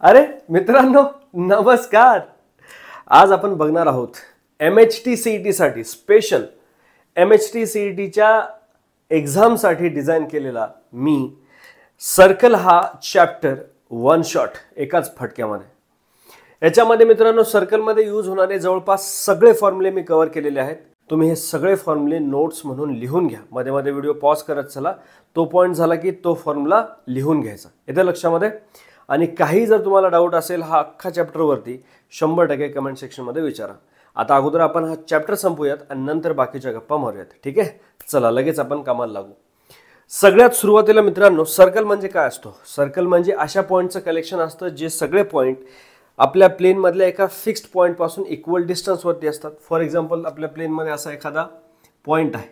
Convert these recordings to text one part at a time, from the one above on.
अरे मित्रांनो नमस्कार. आज आपण बघणार आहोत MHT CET साठी स्पेशल MHT CET च्या एक्झाम साठी डिझाइन केलेला मी सर्कल हा चॅप्टर वन शॉट एकाच फटक्यामध्ये. याच्यामध्ये मित्रांनो सर्कल मध्ये यूज होणारे जवळपास सगळे फॉर्म्युले मी कव्हर केलेले आहेत. तुम्ही हे सगळे फॉर्म्युले नोट्स म्हणून लिहून घ्या. मध्ये मध्ये व्हिडिओ पॉज करत चला. तो पॉइंट झाला की तो फॉर्म्युला लिहून घ्यायचा. येतं लक्षामध्ये. आणि काही जर तुम्हाला डाऊट असेल हा अख्खा चॅप्टरवरती 100% कमेंट सेक्शनमध्ये विचारा. आता अगोदर आपण हा चॅप्टर संपूयात आणि नंतर बाकीच्या गप्पा मारूयात. ठीक आहे, चला लगेच आपण कामाला लागू. सगळ्यात सुरुवातीला मित्रांनो सर्कल म्हणजे काय असतो. सर्कल म्हणजे अशा पॉईंटचं कलेक्शन असतं जे सगळे पॉईंट आपल्या प्लेन मधल्या एका फिक्स्ड पॉईंट पासून इक्वल डिस्टन्सवरती असतात. फॉर एक्झाम्पल आपल्या प्लेन मध्ये असा एखादा पॉईंट आहे,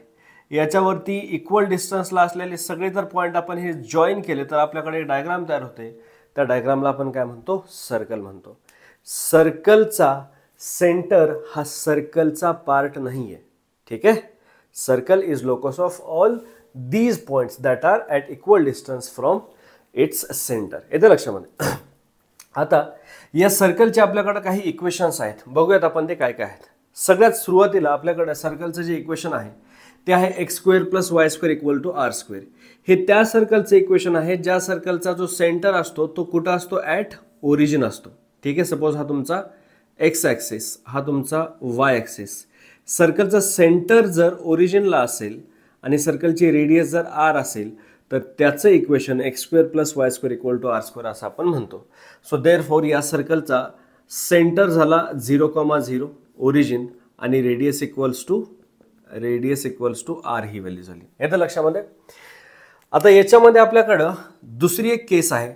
याच्यावरती इक्वल डिस्टन्सला असलेले सगळे जर पॉईंट आपण हे जॉईन केले तर आपल्याकडे एक डायग्राम तयार होते. त्या डायग्रामला आपण काय म्हणतो, सर्कल म्हणतो. सर्कलचा सेंटर हा सर्कलचा पार्ट नाहीये. ठीक आहे. Circle is locus of all these points that are at equal distance from its centre. येते लक्षामध्ये. आता या सर्कलचे आपल्याकडे काही इक्वेशन्स आहेत. बघूयात आपण ते काय काय आहेत. सगळ्यात सुरुवातीला आपल्याकडे सर्कलचं जे इक्वेशन आहे ते आहे x square plus y square equal to r square. हे त्या सर्कलचं इक्वेशन आहे ज्या सर्कलचा जो सेंटर असतो तो कुठं असतो, ॲट ओरिजिन असतो. ठीक आहे. सपोज हा तुमचा एक्स ॲक्सिस, हा तुमचा वाय ॲक्सिस. सर्कलचा सेंटर जर ओरिजिनला असेल आणि सर्कलची रेडियस जर आर असेल तर त्याचं equation x square plus y square equal to r square असं आपण म्हणतो. सो देअरफॉर या सर्कलचा सेंटर झाला 0,0 ओरिजिन आणि रेडियस इक्वल्स टू आर ही व्हॅल्यू झाली. येतं लक्षामध्ये. आता याच्यामध्ये आपल्याकडं दुसरी एक केस आहे.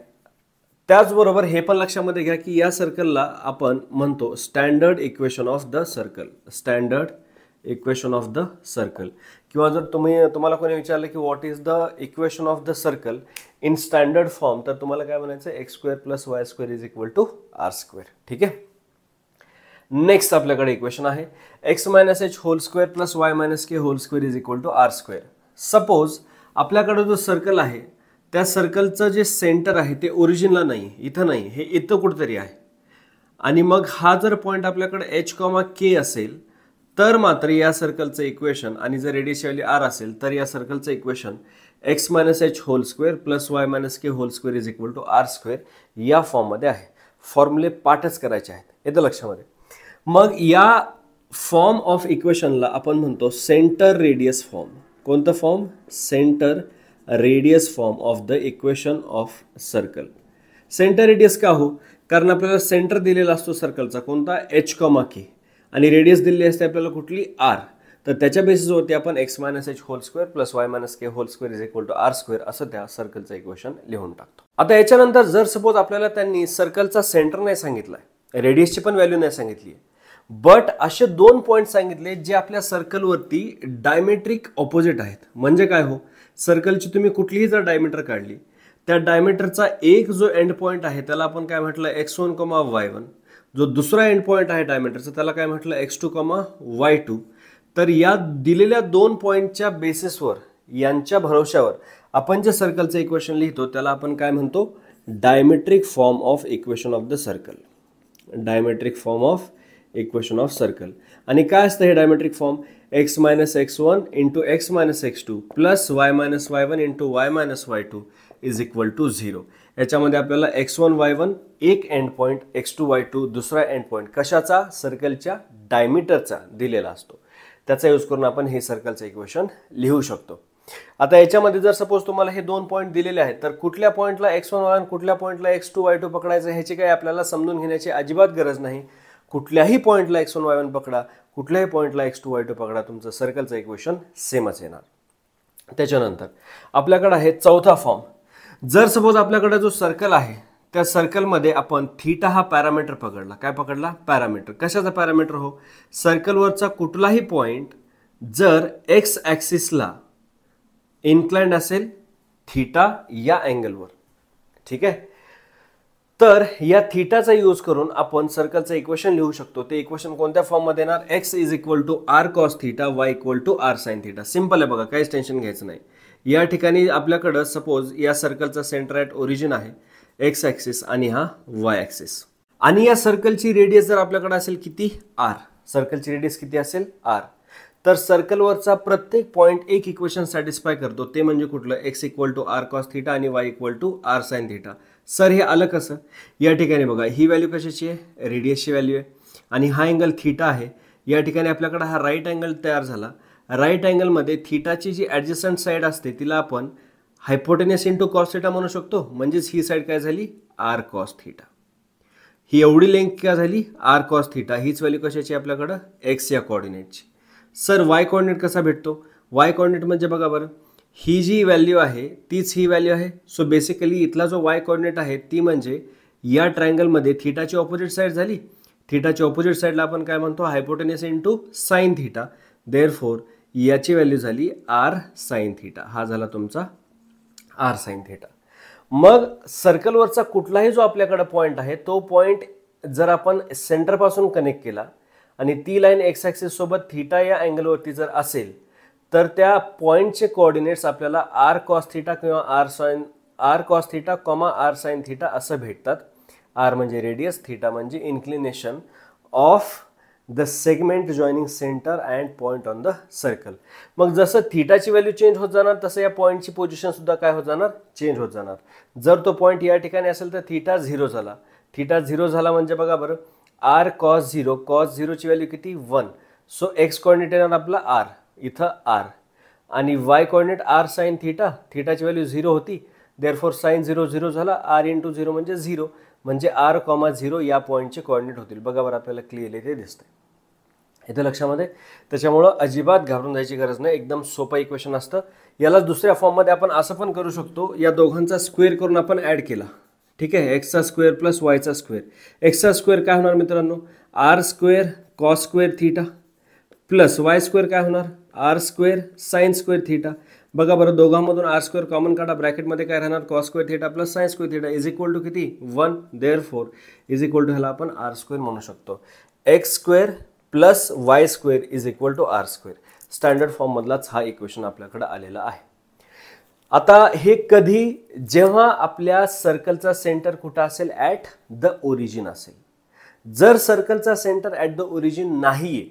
त्याचबरोबर हे पण लक्षामध्ये घ्या की या सर्कलला आपण म्हणतो standard equation of the circle. Standard equation of the circle. किंवा जर तुम्हाला कोणी विचारलं की what is the equation of the circle in standard form तर तुम्हाला काय म्हणायचं, x square plus y square is equal to r square. ठीक आहे. नेक्स्ट आपल्याकडे इक्वेशन आहे x minus h whole square plus y minus k whole square is equal to r square. Suppose आपल्याकडे जो सर्कल आहे त्या सर्कलचं जे सेंटर आहे ते ओरिजिनला नाही, इथं नाही, हे इथं कुठेतरी आहे. आणि मग हा जर पॉईंट आपल्याकडे एच कॉमा के असेल तर मात्र या सर्कलचं इक्वेशन, आणि जर रेडियस व्हॅल्यू आर असेल तर या सर्कलचं equation x minus h whole square plus y minus k whole square is equal to r square या फॉर्ममध्ये आहे. फॉर्म्युले पाठच करायचे आहेत. येतं लक्षामध्ये. मग या फॉर्म ऑफ इक्वेशनला आपण म्हणतो सेंटर रेडियस फॉर्म. कोणतं form, centre radius form of the equation of circle. Centre radius का हो, कारण आपल्याला सेंटर दिलेला असतो सर्कलचा कोणता, एच कॉमा के, आणि रेडियस दिलेली असते आपल्याला कुठली, आर. तर त्याच्या बेसिसवरती आपण x minus h whole square plus y minus k whole square is equal to r square असं त्या सर्कलचं इक्वेशन लिहून टाकतो. आता याच्यानंतर जर सपोज आपल्याला त्यांनी सर्कलचा सेंटर नाही सांगितलाय, रेडियसची पण व्हॅल्यू नाही सांगितली, बट असे दोन पॉईंट सांगितले जे आपल्या सर्कलवरती डायमेट्रिक ऑपोजिट आहेत. म्हणजे काय हो, सर्कलची तुम्ही कुठलीही जर डायमीटर काढली त्या डायमीटरचा एक जो एंड पॉईंट आहे त्याला आपण काय म्हटलं, x1, y1. जो दुसरा एंड पॉईंट आहे डायमीटरचा त्याला काय म्हटलं, x2, y2. तर या दिलेल्या दोन पॉईंटच्या बेसिसवर, यांच्या भरोश्यावर आपण जे सर्कलचं इक्वेशन लिहितो त्याला आपण काय म्हणतो, diametric form of equation of the circle. Diametric form of equation of circle. आणि काय असतं हे diametric form, x minus x1 into x minus x2 plus y minus y1 into y minus y2 is equal to 0. याच्यामध्ये आपल्याला x1 y1 एक end point, x2 y2 दुसरा end point कशाचा, सर्कलच्या डायमीटरचा दिलेला असतो. त्याचा यूज करून आपण हे सर्कलचं इक्वेशन लिहू शकतो. आता याच्यामध्ये जर सपोज तुम्हाला हे दोन पॉईंट दिलेले आहेत तर कुठल्या पॉईंटला x1 y1 कुठल्या पॉईंटला x2 y2 पकडायचं ह्याची काही आपल्याला समजून घेण्याची अजिबात गरज नाही. कुठल्याही पॉईंटला x1 y1 पकडा, कुठल्याही पॉईंटला x2 y2 पकडा, तुमचं सर्कलचं इक्वेशन सेमच येणार. त्याच्यानंतर आपल्याकडे आहे चौथा फॉर्म. जर सपोज आपल्याकडे जो सर्कल आहे त्या सर्कलमध्ये आपण थीटा हा पॅरामीटर पकडला. काय पकडला, पॅरामीटर. कशाचा पॅरामीटर हो, सर्कलवरचा कुठलाही पॉईंट जर एक्स ॲक्सिसला इन्क्लाइंड असेल थीटा या अँगलवर. ठीक आहे. तर या थीटाचा यूज करून आपण सर्कलचं इक्वेशन लिहू शकतो. ते इक्वेशन कोणत्या फॉर्ममध्ये येणार, x is equal to r cos theta, y equal to r sine theta. Simple आहे बघा, काहीच टेन्शन घ्यायचं नाही. या ठिकाणी आपल्याकडं सपोज या सर्कलचा सेंटर ॲट ओरिजिन आहे, एक्स ॲक्सिस आणि हा वाय ॲक्सिस. आणि या सर्कलची रेडियस जर आपल्याकडे असेल किती, आर. सर्कलची रेडियस किती असेल, आर. तर सर्कलवरचा प्रत्येक पॉईंट एक इक्वेशन सॅटिस्फाय करतो, ते म्हणजे कुठलं, x equal to r cos theta आणि y equal to r sine theta. Sir हे आलं कसं, या ठिकाणी बघा ही व्हॅल्यू कशाची आहे, रेडियसची व्हॅल्यू आहे आणि हा अँगल थिटा आहे. या ठिकाणी आपल्याकडे हा राईट अँगल तयार झाला. राईट अँगलमध्ये थिटाची जी ॲडजस्टंट साईड असते तिला आपण हायपोटेनियस इंटू कॉस थिटा म्हणू शकतो. म्हणजेच ही साईड काय झाली, आर कॉस थिटा. ही एवढी लेंथ काय झाली, आर कॉस थिटा. हीच व्हॅल्यू कशाची आपल्याकडं, एक्स या कोऑर्डिनेटची. सर वाय कोऑर्डिनेट कसा भेटतो, वाय कोऑर्डिनेट म्हणजे बघा बरं, ही जी व्हॅल्यू आहे तीच ही व्हॅल्यू आहे. सो बेसिकली इथला जो वाय कोऑर्डिनेट आहे ती म्हणजे या ट्रायंगलमध्ये थिटाची ऑपोजिट साईड झाली. थिटाची ऑपोजिट साईडला आपण काय म्हणतो, hypotenuse into sine theta. Therefore याची व्हॅल्यू झाली आर साइन थिटा. हा झाला तुमचा आर साइन थिटा. मग सर्कलवरचा कुठलाही जो आपल्याकडे पॉईंट आहे तो पॉईंट जर आपण सेंटरपासून कनेक्ट केला आणि ती लाईन एक्स ॲक्सिस सोबत थिटा या अँगलवरती जर असेल तर त्या पॉईंटचे कोऑर्डिनेट्स आपल्याला आर कॉस थिटा किंवा r cos theta comma r sine theta असं भेटतात. आर म्हणजे रेडियस, थिटा म्हणजे inclination of the segment joining centre and point on the circle. मग जसं थिटाची व्हॅल्यू चेंज होत जाणार तसं या पॉईंटची पोझिशन सुद्धा काय होत जाणार, चेंज होत जाणार. जर तो पॉईंट या ठिकाणी असेल तर थिटा 0 झाला. थिटा 0 झाला म्हणजे बघा बरं, आर कॉस 0, कॉस 0ची व्हॅल्यू किती, 1. सो एक्स कोऑर्डिनेट येणार आपला आर, इथं आर. आणि y coordinate r sine theta, थिटाची व्हॅल्यू 0 होती. देअरफॉर साइन 0 0 झाला, आर इंटू 0 म्हणजे 0. म्हणजे आर कॉमा 0 या पॉईंटचे कोऑर्डिनेट होतील. बघा बरं आपल्याला क्लिअरली ते दिसतंय इथं लक्षामध्ये. त्याच्यामुळं अजिबात घाबरून जायची गरज नाही, एकदम सोपं इक्वेशन असतं. याला दुसऱ्या फॉर्ममध्ये आपण असं पण करू शकतो, या दोघांचा स्क्वेअर करून आपण ॲड केला, ठीक आहे, एक्सचा स्क्वेअर प्लस वायचा स्क्वेअर. एक्सचा स्क्वेअर काय होणार मित्रांनो, r square cos square theta plus y square काय होणार, r square sine square theta. बघा बरं दोघांमधून आर स्क्वेअर कॉमन काढा, ब्रॅकेटमध्ये काय राहणार, cos square theta plus sine square theta is equal to किती, 1. देअरफॉर इज इक्वल टू ह्याला आपण आर स्क्वेअर म्हणू शकतो. X square plus y square is equal to r square. Standard फॉर्ममधलाच हा इक्वेशन आपल्याकडे आलेला आहे. आता हे कधी, जेव्हा आपल्या सर्कलचा सेंटर कुठं असेल, ॲट द ओरिजिन असेल. जर सर्कलचा सेंटर ॲट द ओरिजिन नाहीये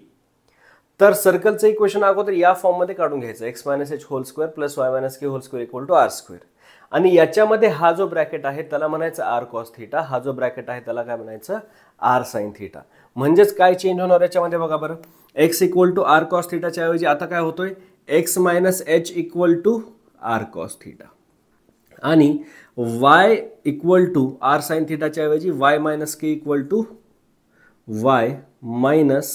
तर सर्कलचं इक्वेशन अगोदर या फॉर्ममध्ये काढून घ्यायचं, x minus h whole square plus y minus k whole square equal to r square. आणि याच्यामध्ये हा जो ब्रॅकेट आहे त्याला म्हणायचं आर कॉस थिटा, हा जो ब्रॅकेट आहे त्याला काय म्हणायचं, आर साइन थिटा. म्हणजेच काय चेंज होणार याच्यामध्ये बघा बरं, x equal to r cos थिटाच्या ऐवजी आता काय होतोय, x minus h equal to r cos theta. आणि y equal to r sine थिटाच्या ऐवजी y minus k equal to y minus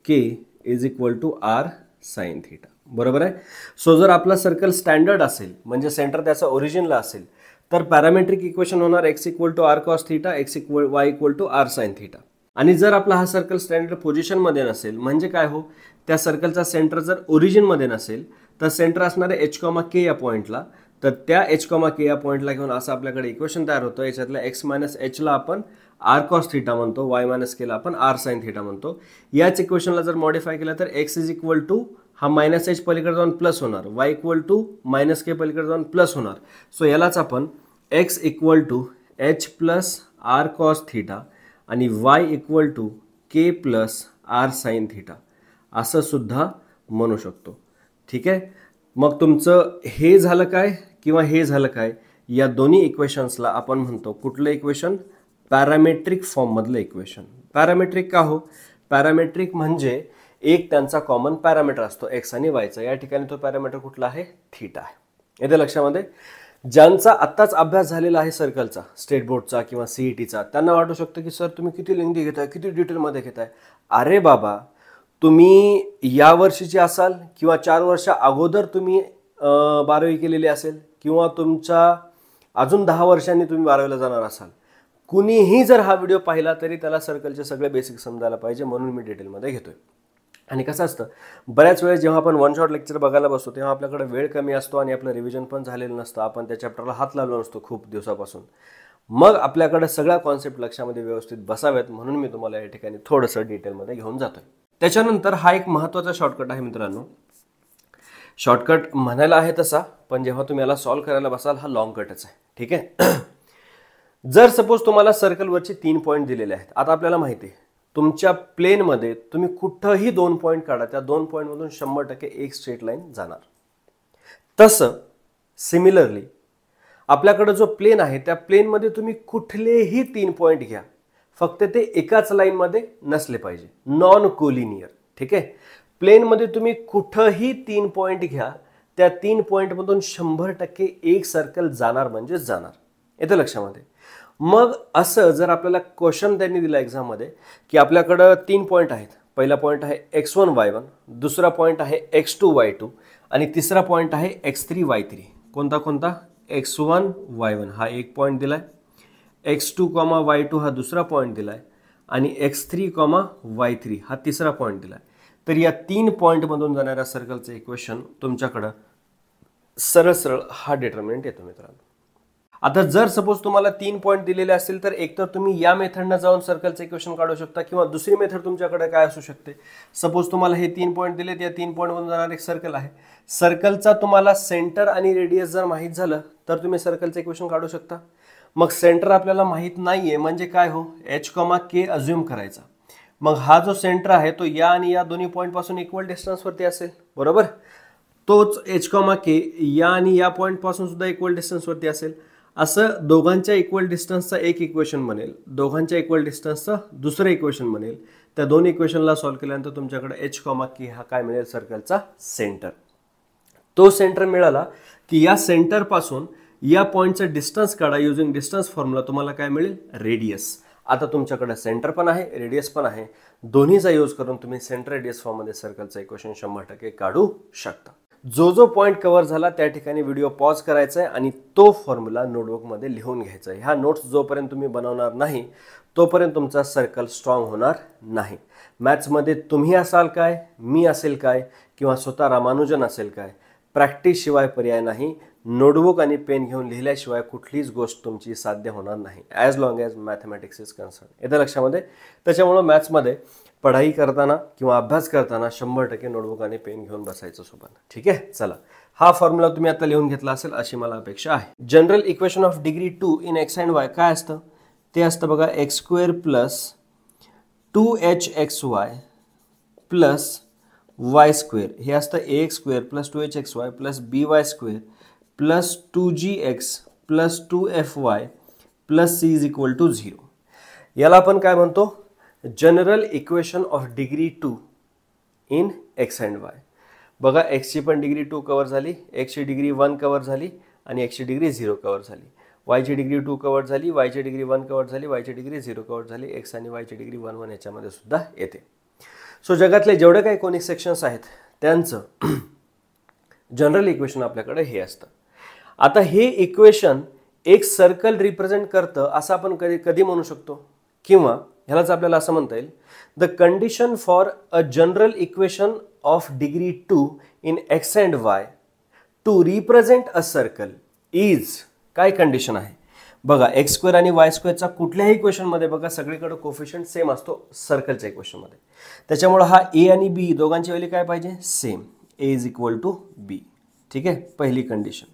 k is equal to r sine theta. बरोबर आहे. सो जर आपला सर्कल स्टँडर्ड असेल म्हणजे सेंटर त्याचा ओरिजिनला असेल तर पॅरामेट्रिक इक्वेशन होणार x equal to r cos theta, x equal y equal to r sine theta. आणि जर आपला हा सर्कल स्टँडर्ड पोझिशनमध्ये नसेल म्हणजे काय हो, त्या सर्कलचा सेंटर जर ओरिजिनमध्ये नसेल तर सेंटर असणार आहे एच कॉमा के या पॉईंटला. तर त्या एच कॉमा के या पॉईंटला घेऊन असं आपल्याकडे इक्वेशन तयार होतं. याच्यातल्या एक्स मायनस एचला आपण आर कॉस थिटा म्हणतो, वाय मायनस केला आपण आर साइन थिटा म्हणतो. याच इक्वेशनला जर मॉडिफाय केलं तर एक्स इज इक्वल टू हा मायनस एच पलीकडे जाऊन प्लस होणार, y equal to minus k पलीकडे जाऊन प्लस होणार. सो यालाच आपण x equal to h plus r cos theta आणि y equal to k plus r sine theta असं सुद्धा म्हणू शकतो. ठीक आहे. मग तुमचं हे झालं काय किंवा हे झालं काय, या दोन्ही इक्वेशन्सला आपण म्हणतो कुठलं इक्वेशन, पॅरामेट्रिक फॉर्ममधलं इक्वेशन. पॅरामेट्रिक का हो, पॅरामेट्रिक म्हणजे एक त्यांचा कॉमन पॅरामीटर असतो एक्स आणि वायचा. या ठिकाणी तो पॅरामीटर कुठला आहे, थिटा आहे. येते लक्षामध्ये. ज्यांचा आत्ताच अभ्यास झालेला आहे सर्कलचा, स्टेट बोर्डचा किंवा सीईटीचा, त्यांना वाटू शकतं की सर तुम्ही किती लेंदी घेताय, किती डिटेलमध्ये घेताय. अरे बाबा, तुम्ही या वर्षीचे असाल किंवा 4 वर्ष अगोदर तुम्ही 12वी केलेली असेल किंवा तुमच्या अजून 10 वर्षांनी तुम्ही 12वीला जाणार असाल, कुणीही जर हा व्हिडिओ पाहिला तरी त्याला सर्कलचे सगळे बेसिक समजायला पाहिजे, म्हणून मी डिटेलमध्ये घेतोय. आणि कसं असतं, बऱ्याच वेळेस जेव्हा आपण वन शॉट लेक्चर बघायला बसतो तेव्हा आपल्याकडे वेळ कमी असतो आणि आपलं रिव्हिजन पण झालेलं नसतं, आपण त्या चॅप्टरला हात लावलो नसतो खूप दिवसापासून. मग आपल्याकडे सगळ्या कॉन्सेप्ट लक्षामध्ये व्यवस्थित बसावेत म्हणून मी तुम्हाला या ठिकाणी थोडंसं डिटेलमध्ये घेऊन जातोय. त्याच्यानंतर हा एक महत्त्वाचा शॉर्टकट आहे मित्रांनो. शॉर्टकट म्हणायला आहे तसा, पण जेव्हा तुम्ही याला सॉल्व्ह करायला बसाल हा लॉंग कटच आहे. ठीक आहे. जर सपोज तुम्हाला सर्कलवरचे 3 पॉईंट दिलेले आहेत, आता आपल्याला माहिती आहे तुमच्या प्लेनमध्ये तुम्ही कुठंही 2 पॉईंट काढा, त्या 2 पॉईंटमधून 100% एक स्ट्रेट लाईन जाणार. तसं सिमिलरली आपल्याकडे जो प्लेन आहे त्या प्लेनमध्ये तुम्ही कुठलेही 3 पॉईंट घ्या, फक्त ते एकाच लाईनमध्ये नसले पाहिजे, नॉन कोलिनियर. ठीक आहे, प्लेनमध्ये तुम्ही कुठंही 3 पॉईंट घ्या, त्या 3 पॉईंटमधून 100% एक सर्कल जाणार म्हणजे जाणार. येतं लक्षामध्ये. मग असं जर आपल्याला क्वेश्चन त्यांनी दिला एक्झाममध्ये की आपल्याकडं 3 पॉईंट आहेत, पहिला पॉईंट आहे x1 y1, दुसरा पॉईंट आहे x2 y2 आणि तिसरा पॉईंट आहे x3 y3. कोणता कोणता? x1 y1 हा एक पॉईंट दिलाय, x2 y2 हा दुसरा पॉईंट दिलाय आणि x3 y3 हा तिसरा पॉईंट दिलाय. तर या 3 पॉईंटमधून जाणाऱ्या सर्कलचं इक्वेशन तुमच्याकडं सरळ सरळ हा डिटर्मिनंट येतो मित्रांनो. आता जर सपोज तुम्हाला 3 पॉईंट दिलेले असतील तर एकतर तुम्ही या मेथडनं जाऊन सर्कलचं इक्वेशन काढू शकता किंवा दुसरी मेथड तुमच्याकडे काय असू शकते. सपोज तुम्हाला हे 3 पॉईंट दिलेत, या 3 पॉईंटमधून जाणार एक सर्कल आहे, सर्कलचा तुम्हाला सेंटर आणि रेडियस जर माहीत झालं तर तुम्ही सर्कलचं इक्वेशन काढू शकता. मग सेंटर आपल्याला माहीत नाहीये म्हणजे काय हो, h, k अज्युम करायचा. मग हा जो सेंटर आहे तो या आणि या दोन्ही पॉईंट पासून इक्वल डिस्टन्सवरती असेल, बरोबर. तोच h, k या आणि या पॉईंट पासून सुद्धा इक्वल डिस्टन्सवरती असेल. असं दोघांच्या इक्वल डिस्टन्सचा एक इक्वेशन बनेल, दोघांच्या इक्वल डिस्टन्सचं दुसरं इक्वेशन बनेल. त्या दोन इक्वेशनला सॉल्व्ह केल्यानंतर तुमच्याकडे h, k हा काय मिळेल, सर्कलचा सेंटर. तो सेंटर मिळाला की या सेंटर पासून या पॉईंटचं डिस्टन्स काढा, युजिंग डिस्टन्स फॉर्म्युला तुम्हाला काय मिळेल, रेडियस. आता तुमच्याकडे सेंटर पण आहे, रेडियस पण आहे, दोन्हीचा यूज करून तुम्ही सेंटर रेडियस फॉर्ममध्ये सर्कलचं इक्वेशन 100% काढू शकता. जो जो पॉईंट कव्हर झाला त्या ठिकाणी व्हिडिओ पॉज करायचा आहे आणि तो फॉर्म्युला नोटबुकमध्ये लिहून घ्यायचा आहे. ह्या नोट्स जोपर्यंत तुम्ही बनवणार नाही तोपर्यंत तुमचा सर्कल स्ट्रॉंग होणार नाही. मॅथ्समध्ये तुम्ही असाल काय, मी असेल काय किंवा स्वतः रामानुजन असेल काय, प्रॅक्टिस शिवाय पर्याय नाही. नोटबुक आणि पेन घेऊन लिहिल्याशिवाय कुठलीच गोष्ट तुमची साध्य होणार नाही, as long as mathematics is concern. येतं लक्षामध्ये. त्याच्यामुळं मॅथ्समध्ये पढाई करताना किंवा अभ्यास करताना 100% नोटबुक आणि पेन घेऊन बसायचं सोबत. ठीक आहे, चला हा फॉर्म्युला तुम्ही आता लिहून घेतला असेल अशी मला अपेक्षा आहे. General equation of degree 2 in x and Y काय असतं, ते असतं बघा x² plus 2hxy plus y². हे असतं ax² plus 2hxy plus by² plus 2gx plus 2fy plus c is equal to 0. याला आपण काय म्हणतो, general equation of degree 2 in x and y. बघा एक्सची पण डिग्री 2 कवर झाली, एक्सची डिग्री 1 कवर झाली आणि एक्सची डिग्री 0 कवर झाली. वायची डिग्री 2 कवर झाली, वायची डिग्री 1 कवर झाली, वायची डिग्री 0 कवर झाली. एक्स आणि वायची डिग्री 1 1 याच्यामध्ये सुद्धा येते. सो जगातले जेवढे काही कोनिक सेक्शन्स आहेत त्यांचं जनरल इक्वेशन आपल्याकडे हे असतं. आता हे इक्वेशन एक सर्कल रिप्रेझेंट करतं असं आपण कधी म्हणू शकतो, किंवा ह्यालाच आपल्याला असं म्हणता येईल, the condition for a general equation of degree 2 in x and y to represent a circle is. काय कंडिशन आहे बघा, x² आणि y² कुठल्याही इक्वेशनमध्ये बघा सगळीकडे कोफिशियंट सेम असतो सर्कलच्या इक्वेशनमध्ये. त्याच्यामुळे हा a आणि b दोघांची व्हॅल्यू काय पाहिजे, same, a is equal to b. ठीक आहे, पहिली कंडिशन.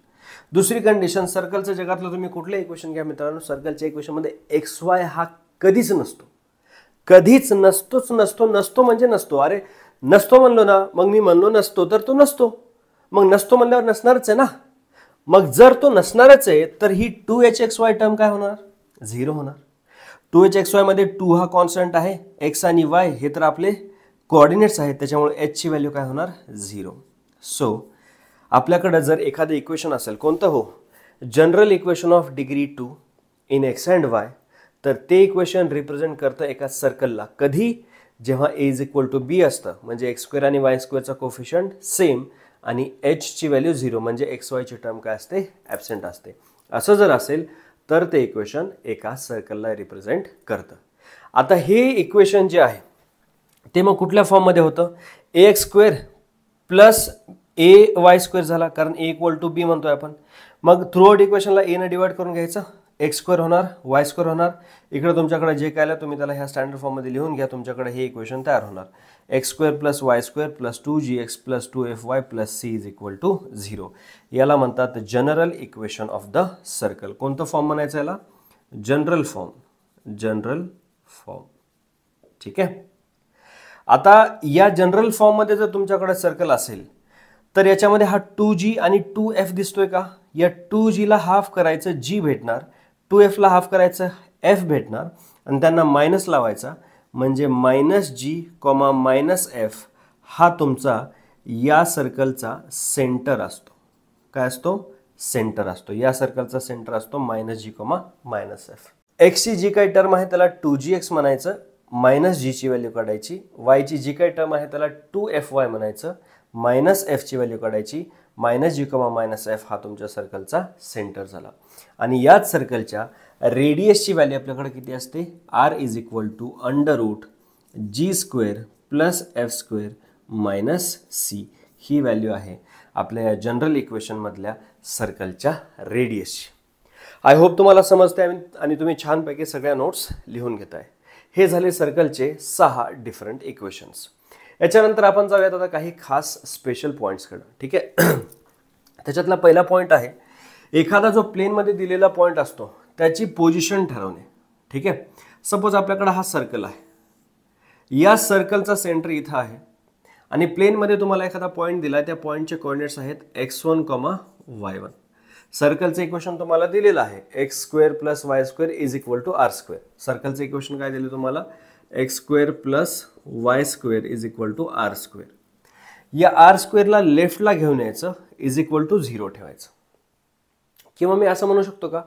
दुसरी कंडिशन, सर्कलच्या जगातलं तुम्ही कुठलं इक्वेशन घ्या मित्रांनो, सर्कलच्या इक्वेशनमध्ये xy हा कधीच नसतो, कधीच नसतो म्हणजे नसतो. अरे नसतो म्हणलो ना, मग मी म्हणलो नसतो तर तो नसतो, मग नसतो म्हणल्यावर नसणारच आहे ना. मग जर तो नसणारच आहे तर ही 2hxy टर्म काय होणार, 0 होणार. 2hxy मध्ये 2 हा कॉन्स्टंट आहे, x आणि y हे तर आपले कोऑर्डिनेट्स आहेत, त्याच्यामुळे h ची व्हॅल्यू काय होणार, 0. सो आपल्याकडे जर एखादं इक्वेशन असेल कोणतं हो, general equation of degree 2 in x and Y, तर ते इक्वेशन रिप्रेझेंट करतं एका सर्कलला. कधी, जेव्हा a is equal to b असतं म्हणजे x² आणि y² कोफिशियंट सेम आणि h ची व्हॅल्यू 0 म्हणजे xy ची टर्म काय असते, ॲब्सेंट असते. असं जर असेल तर ते इक्वेशन एका सर्कलला रिप्रेझेंट करतं. आता हे इक्वेशन जे आहे ते मग कुठल्या फॉर्ममध्ये होतं, ax² प्लस ay² झाला, कारण a इक्वल टू b म्हणतोय आपण. मग थ्रूआउट इक्वेशनला a ने डिवाइड करून घ्यायचं, x² होणार, y² होणार. इकडे तुमच्याकडे जे काय आलं तुम्ही त्याला ह्या स्टँडर्ड फॉर्ममध्ये लिहून घ्या, तुमच्याकडे हे इक्वेशन तयार होणार. x² plus y² plus 2gx plus 2fy plus c is equal to 0. याला म्हणतात general equation of the circle. कोणतं फॉर्म म्हणायचं याला, जनरल फॉर्म. ठीक आहे. आता या जनरल फॉर्ममध्ये जर तुमच्याकडे सर्कल असेल तर याच्यामध्ये हा 2g आणि 2f दिसतोय का? या 2g ला हाफ करायचं g भेटणार, 2f ला हाफ करायचं f भेटणार आणि त्यांना मायनस लावायचा म्हणजे -g, -f हा तुमचा या सर्कलचा सेंटर असतो. काय असतो? सेंटर असतो. या सर्कलचा सेंटर असतो -g, -f. x ची जी काही टर्म आहे त्याला 2gx म्हणायचं, -g ची व्हॅल्यू काढायची. y ची जी काही टर्म आहे त्याला 2fy म्हणायचं, -f ची व्हॅल्यू काढायची. -g, -f हा तुमच्या सर्कलचा सेंटर झाला. आणि याच सर्कलच्या रेडियसची व्हॅल्यू आपल्याकडे किती असते? r = √g² + f² - c ही व्हॅल्यू आहे आपल्या या जनरल इक्वेशन मधल्या सर्कलच्या रेडियसची. आय होप तुम्हाला समजते आणि तुम्ही छानपैकी सगळ्या नोट्स लिहून घेताय. हे झाले सर्कलचे 6 डिफरंट इक्वेशन्स. याच्यानंतर आपण जाऊयात आता काही खास स्पेशल पॉईंट्सकडे. ठीक आहे. त्याच्यातला पहिला पॉईंट आहे, एखादा जो प्लेनमध्ये दिलेला पॉईंट असतो त्याची पोझिशन ठरवणे. ठीक आहे. सपोज आपल्याकडे हा सर्कल आहे, या सर्कलचा सेंटर इथं आहे आणि प्लेनमध्ये तुम्हाला एखादा पॉईंट दिला, त्या पॉईंटचे कोऑर्डिनेट्स आहेत x1, y1. सर्कलचं इक्वेशन तुम्हाला दिलेलं आहे x² + y² = r². सर्कलचं इक्वेशन काय दिलं तुम्हाला? x² + y² = r². या r² ला लेफ्टला घेऊन यायचं, = 0 ठेवायचं. किंवा मी असं म्हणू शकतो का,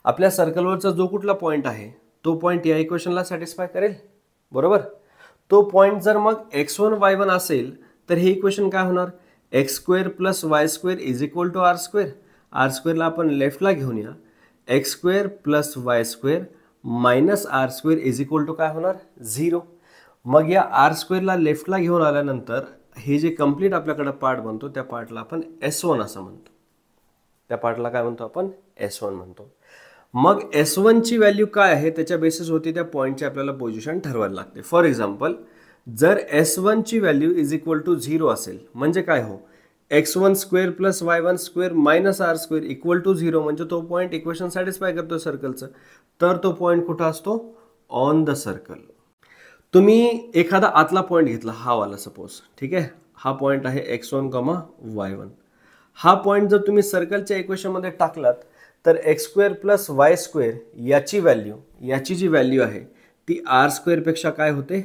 आपल्या सर्कलवरचा जो कुठला पॉईंट आहे तो पॉईंट या इक्वेशनला सॅटिस्फाय करेल, बरोबर? तो पॉईंट जर मग x1, y1 असेल तर हे इक्वेशन काय होणार? x² + y² = r². r² ला आपण लेफ्टला घेऊन या, x² + y² - r² काय होणार? 0. मग या r² ला लेफ्टला घेऊन आल्यानंतर हे जे कंप्लीट आपल्याकडे पार्ट बनतो त्या पार्टला आपण S1 असं म्हणतो. त्या पार्टला काय म्हणतो आपण? S1 म्हणतो. मग S1 ची व्हॅल्यू काय आहे त्याच्या बेसिसवरती त्या पॉईंटची आपल्याला पोझिशन ठरवायला लागते. फॉर एक्झाम्पल, जर S1 ची व्हॅल्यू = 0 असेल म्हणजे काय हो? x1² + y1² - r² = 0 म्हणजे तो पॉईंट इक्वेशन सॅटिस्फाय करतो सर्कलचं. तर तो पॉईंट कुठं असतो? On the circle. तुम्ही एखादा आतला पॉईंट घेतला, हा वाला सपोज. ठीक आहे. हा पॉईंट आहे x1, y1. हा पॉईंट जर तुम्ही सर्कलच्या इक्वेशनमध्ये टाकलात तर x² + y² याची जी व्हॅल्यू आहे ती r² पेक्षा काय होते?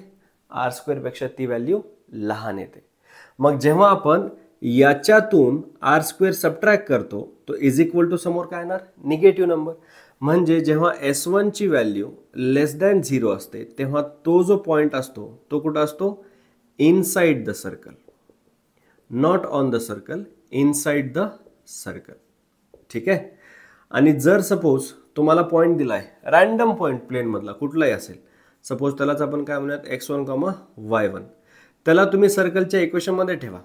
r² पेक्षा ती व्हॅल्यू लहान येते. मग जेव्हा आपण याच्यातून r² सबट्रॅक्ट करतो तो = समोर काय येणार? Negative number. म्हणजे जेव्हा S1 ची व्हॅल्यू <0 असते तेव्हा तो जो पॉईंट असतो तो कुठं असतो? Inside the circle, not on the circle, inside the circle. ठीक आहे. आणि जर सपोज तुम्हाला पॉईंट दिलाय, रॅन्डम पॉईंट प्लेन मधला कुठलाही असेल, सपोज त्यालाच आपण काय म्हणूयात x1, y1, त्याला तुम्ही सर्कलच्या इक्वेशन मध्ये ठेवा.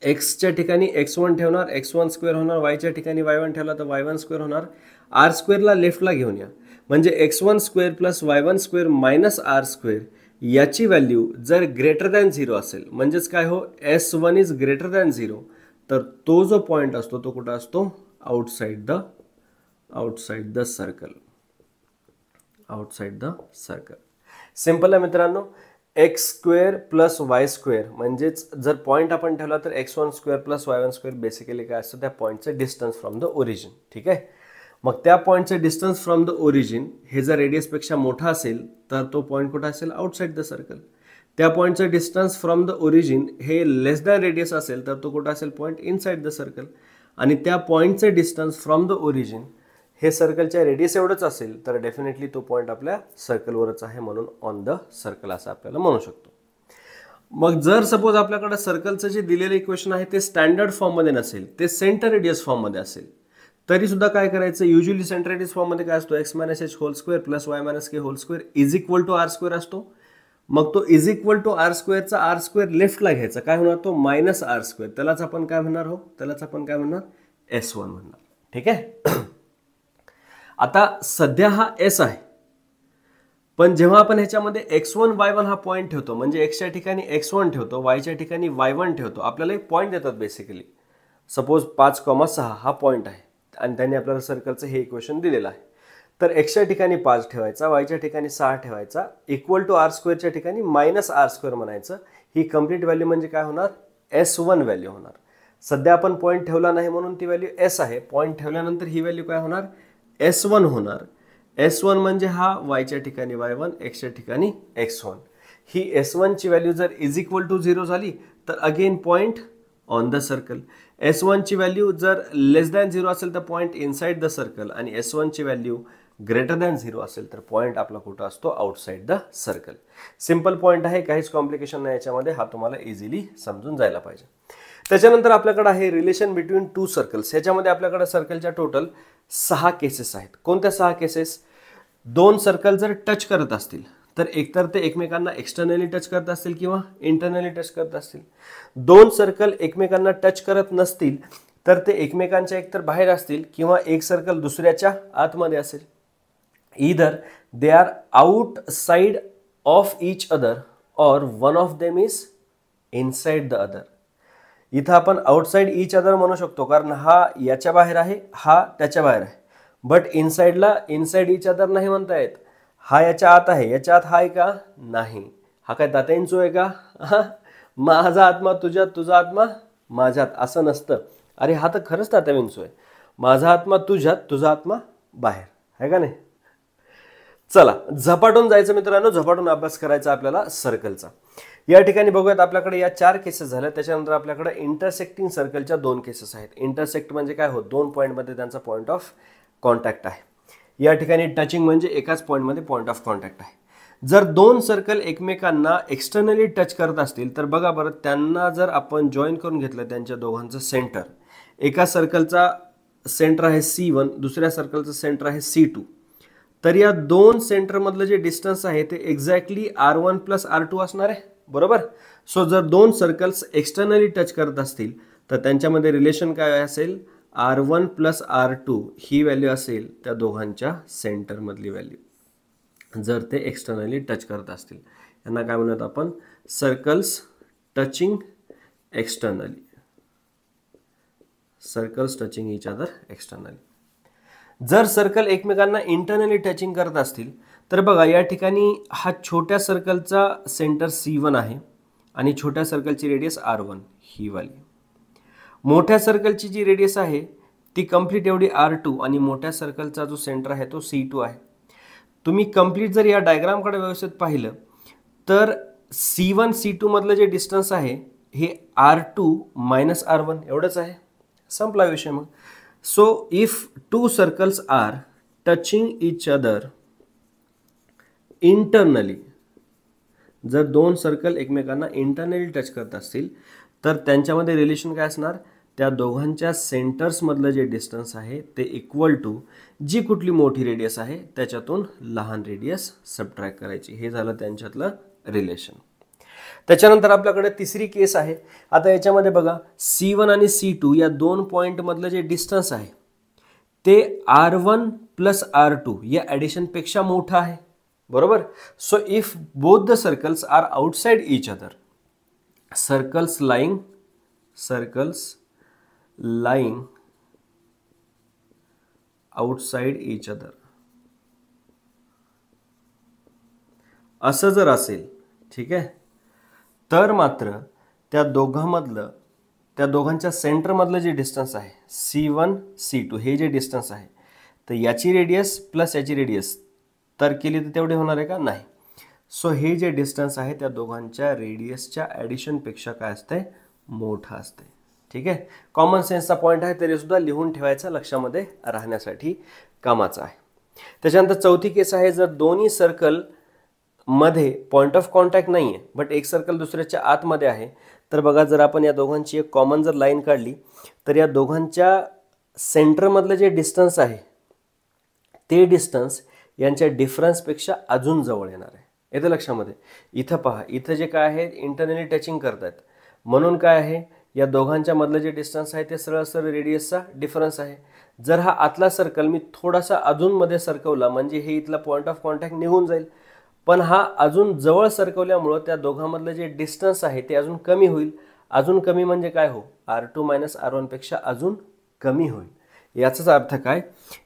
एक्सच्या ठिकाणी x1 ठेवणार, x1² होणार, वायच्या ठिकाणी y1 ठेवला तर y1² होणार. r² ला लेफ्टला घेऊन या म्हणजे x1² + y1² - r² याची व्हॅल्यू जर >0 असेल म्हणजेच काय हो? S1 = 0 तर तो जो पॉईंट असतो तो कुठं असतो? Outside the circle. Outside the circle. Simple आहे मित्रांनो. x² + y² म्हणजेच जर पॉईंट आपण ठेवला तर x1² + y1² बेसिकली काय असतं? त्या पॉईंटचं डिस्टन्स फ्रॉम द ओरिजिन. ठीक आहे. मग त्या पॉईंटचं डिस्टन्स फ्रॉम द ओरिजिन हे जर रेडियसपेक्षा मोठा असेल तर तो पॉईंट कुठं असेल? Outside the circle. त्या पॉईंटचं डिस्टन्स फ्रॉम द ओरिजिन हे लेस दॅन रेडियस असेल तर तो कुठं असेल? Point inside the circle. आणि त्या पॉईंटचं डिस्टन्स फ्रॉम द ओरिजिन हे सर्कलच्या रेडियस एवढंच असेल तर डेफिनेटली तो पॉईंट आपल्या सर्कलवरच आहे, म्हणून ऑन द सर्कल असं आपल्याला म्हणू शकतो. मग जर सपोज आपल्याकडे सर्कलचं जे दिलेलं इक्वेशन आहे ते स्टँडर्ड फॉर्ममध्ये नसेल, ते सेंटर रेडियस फॉर्ममध्ये असेल, तरी सुद्धा काय करायचं? युजली सेंटर रेडियस फॉर्ममध्ये काय असतो? x - h² + y - k² = r² असतो. मग तो = r² चा r² लेफ्टला घ्यायचा, काय होणार? तो -r². त्यालाच आपण काय म्हणणार हो? त्यालाच आपण काय म्हणणार? S1 म्हणणार. ठीक आहे. आता सध्या हा S आहे, पण जेव्हा आपण ह्याच्यामध्ये x1, y1 हा पॉईंट ठेवतो म्हणजे x च्या ठिकाणी x1 ठेवतो, y च्या ठिकाणी y1 ठेवतो, आपल्याला एक पॉईंट देतात बेसिकली. सपोज 5,6 हा पॉईंट आहे आणि त्यांनी आपल्याला सर्कलचं हे इक्वेशन दिलेलं आहे. तर एक्सच्या ठिकाणी 5 ठेवायचा, वायच्या ठिकाणी 6 ठेवायचा, इक्वल टू आर स्क्वेअरच्या ठिकाणी मायनस आर स्क्वेअर म्हणायचं. ही कंप्लीट व्हॅल्यू म्हणजे काय होणार, S1 व्हॅल्यू होणार. सध्या आपण पॉईंट ठेवला नाही म्हणून ती व्हॅल्यू S आहे. पॉईंट ठेवल्यानंतर ही व्हॅल्यू काय होणार, S1 होणार. S1 म्हणजे हा वायच्या ठिकाणी y1, एक्सच्या ठिकाणी x1. ही S1 ची व्हॅल्यू जर इज इक्वल टू 0 झाली तर again point on the circle. S1 ची व्हॅल्यू जर लेस दॅन 0 असेल तर पॉईंट इनसाइड द सर्कल, आणि S1 ची व्हॅल्यू ग्रेटर दॅन 0 असेल तर पॉईंट आपला कुठं असतो, outside the circle. Simple point आहे, काहीच कॉम्प्लिकेशन नाही याच्यामध्ये. हा तुम्हाला इझिली समजून जायला पाहिजे. त्याच्यानंतर आपल्याकडे आहे रिलेशन बिटवीन टू सर्कल्स. ह्याच्यामध्ये आपल्याकडे सर्कलच्या टोटल 6 केसेस आहेत. कोणत्या 6 केसेस, 2 सर्कल जर टच करत असतील तर एकतर ते एकमेकांना एक्सटर्नली टच करत असतील किंवा इंटरनली टच करत असतील. 2 सर्कल एकमेकांना टच करत नसतील तर ते एकमेकांच्या एकतर बाहेर असतील किंवा एक सर्कल दुसऱ्याच्या आतमध्ये असेल. Either they are outside of each other or one of them is inside the other. इथं आपण आउटसाइड ईच अदर म्हणू शकतो कारण हा याच्या बाहेर आहे, हा त्याच्या बाहेर आहे. बट इनसाइडला इनसाइड ईच अदर नाही म्हणता येत. हा याच्या आत आहे, याच्या आत हा आहे का, नाही. हा काय तात्यांचो आहे का, माझा आत्मा तुझ्यात, तुझा आत्मा माझ्यात, असं नसतं. अरे हा तर खरंच तात्यांचो आहे. माझा आत्मा तुझ्यात, तुझा आत्मा बाहेर आहे का नाही. चला झपाटून जायचं मित्रांनो, झपाटून अभ्यास करायचा आपल्याला सर्कलचा. या ठिकाणी बघूयात आपल्याकडे या 4 केसेस झाल्या. त्याच्यानंतर आपल्याकडे इंटरसेक्टिंग सर्कलच्या 2 केसेस आहेत. इंटरसेक्ट म्हणजे काय होत, 2 पॉईंटमध्ये त्यांचा पॉईंट ऑफ कॉन्टॅक्ट आहे. या ठिकाणी टचिंग म्हणजे एकाच पॉईंटमध्ये पॉईंट ऑफ कॉन्टॅक्ट आहे. जर 2 सर्कल एकमेकांना एक्सटर्नली टच करत असतील तर बघा बरं, त्यांना जर आपण जॉईन करून घेतलं, त्यांच्या दोघांचं सेंटर, एका सर्कलचा सेंटर आहे C1, दुसऱ्या सर्कलचं सेंटर आहे C2, तर या 2 सेंटरमधलं जे डिस्टन्स आहे ते एक्झॅक्टली R1 प्लस R2 असणार आहे, बरोबर. सो जर 2 सर्कल्स एक्सटर्नली टच करत असतील तर त्यांच्यामध्ये रिलेशन काय असेल, R1 प्लस R2 ही व्हॅल्यू असेल त्या दोघांच्या सेंटरमधली व्हॅल्यू, जर ते एक्सटर्नली टच करत असतील. यांना काय म्हणूयात आपण, circles touching externally, circles touching each other externally. जर सर्कल एकमेकांना इंटरनली टचिंग करत असतील तर बघा या ठिकाणी हा छोट्या सर्कलचा सेंटर C1 आहे आणि छोट्या सर्कलची रेडियस R1 ही वाली. मोठ्या सर्कलची जी रेडियस आहे ती कंप्लीट एवढी R2 आणि मोठ्या सर्कलचा जो सेंटर आहे तो C2 आहे. तुम्ही कंप्लीट जर या डायग्रामकडे व्यवस्थित पाहिलं तर C1 C2 मधलं जे डिस्टन्स आहे हे R2 मायनस R1 एवढंच आहे, संपला विषय मग. So if 2 circles are touching each other internally, जर 2 सर्कल एकमेकांना इंटरनली टच करत असतील तर त्यांच्यामध्ये रिलेशन काय असणार, त्या दोघांच्या सेंटर्समधलं जे डिस्टन्स आहे ते इक्वल टू जी कुठली मोठी रेडियस आहे त्याच्यातून लहान रेडियस सबट्रॅक्ट करायची. हे झालं त्यांच्यातलं रिलेशन. त्याच्यानंतर आपल्याकडे तिसरी केस आहे. आता याच्यामध्ये बघा C1 आणि C2 या 2 पॉईंटमधलं जे डिस्टन्स आहे ते R1 प्लस R2 या ॲडिशनपेक्षा मोठं आहे, बरोबर. So if both the circles are outside each other, circles lying outside each other, असं जर असेल, ठीक आहे, तर मात्र त्या दोघांच्या सेंटरमधलं जे डिस्टन्स आहे C1 C2 हे जे डिस्टन्स आहे तर याची रेडियस प्लस याची रेडियस तर केली तर तेवढे होणार आहे का, नाही. सो हे जे डिस्टन्स आहे त्या दोघांच्या रेडियसच्या ॲडिशनपेक्षा काय असते, मोठं असते. ठीक आहे, कॉमन सेन्सचा पॉईंट आहे तरी सुद्धा लिहून ठेवायचा, लक्षामध्ये राहण्यासाठी कामाचा आहे. त्याच्यानंतर चौथी केस आहे, जर दोन्ही सर्कल मध्ये पॉईंट ऑफ कॉन्टॅक्ट नाही आहे बट एक सर्कल दुसऱ्याच्या आतमध्ये आहे, तर बघा जर आपण या दोघांची एक कॉमन जर लाईन काढली तर या दोघांच्या सेंटरमधलं जे डिस्टन्स आहे ते डिस्टन्स यांच्या डिफरन्सपेक्षा अजून जवळ येणार आहे. येतं लक्षामध्ये. इथं पहा, इथं जे काय आहे इंटरनली टचिंग करतात म्हणून काय आहे, या दोघांच्या मधलं जे डिस्टन्स आहे ते सरळ सरळ रेडियसचा डिफरन्स आहे. जर हा आतला सर्कल मी थोडासा अजून मध्ये सरकवला म्हणजे हे इथला पॉईंट ऑफ कॉन्टॅक्ट निघून जाईल, पण हा अजून जवळ सरकवल्यामुळं त्या दोघांमधलं जे डिस्टन्स आहे ते अजून कमी होईल. अजून कमी म्हणजे काय हो, R2 मायनस R1 पेक्षा अजून कमी होईल. याचाच अर्थ काय,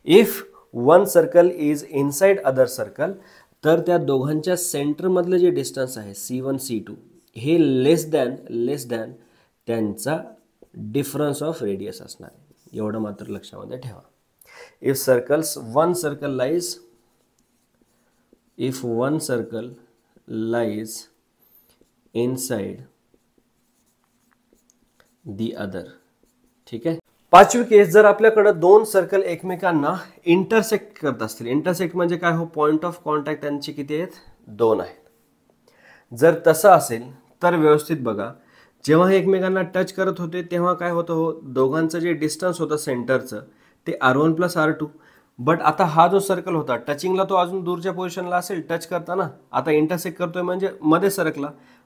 if one circle is inside other circle, तर त्या दोघांच्या सेंटरमधलं जे डिस्टन्स आहे C1 C2 हे लेस दॅन त्यांचा डिफरन्स ऑफ रेडियस असणार आहे, एवढं मात्र लक्षामध्ये ठेवा. If one circle lies inside the other. ठीक आहे. पाचवी केस, जर आपल्याकडे दोन सर्कल एकमेकांना इंटरसेक्ट करत असतील. इंटरसेक्ट म्हणजे काय हो, पॉइंट ऑफ कॉन्टॅक्ट त्यांचे किती आहेत, 2 आहेत. जर तसं असेल तर व्यवस्थित बघा, जेव्हा हे एकमेकांना टच करत होते तेव्हा काय होतं हो, दोघांचं जे डिस्टन्स होतं सेंटरचं ते R1 + R2. बट आता हा जो सर्कल होता टचिंगला तो अजून दूरच्या पोझिशनला असेल टच करताना, आता इंटरसेक्ट करतोय म्हणजे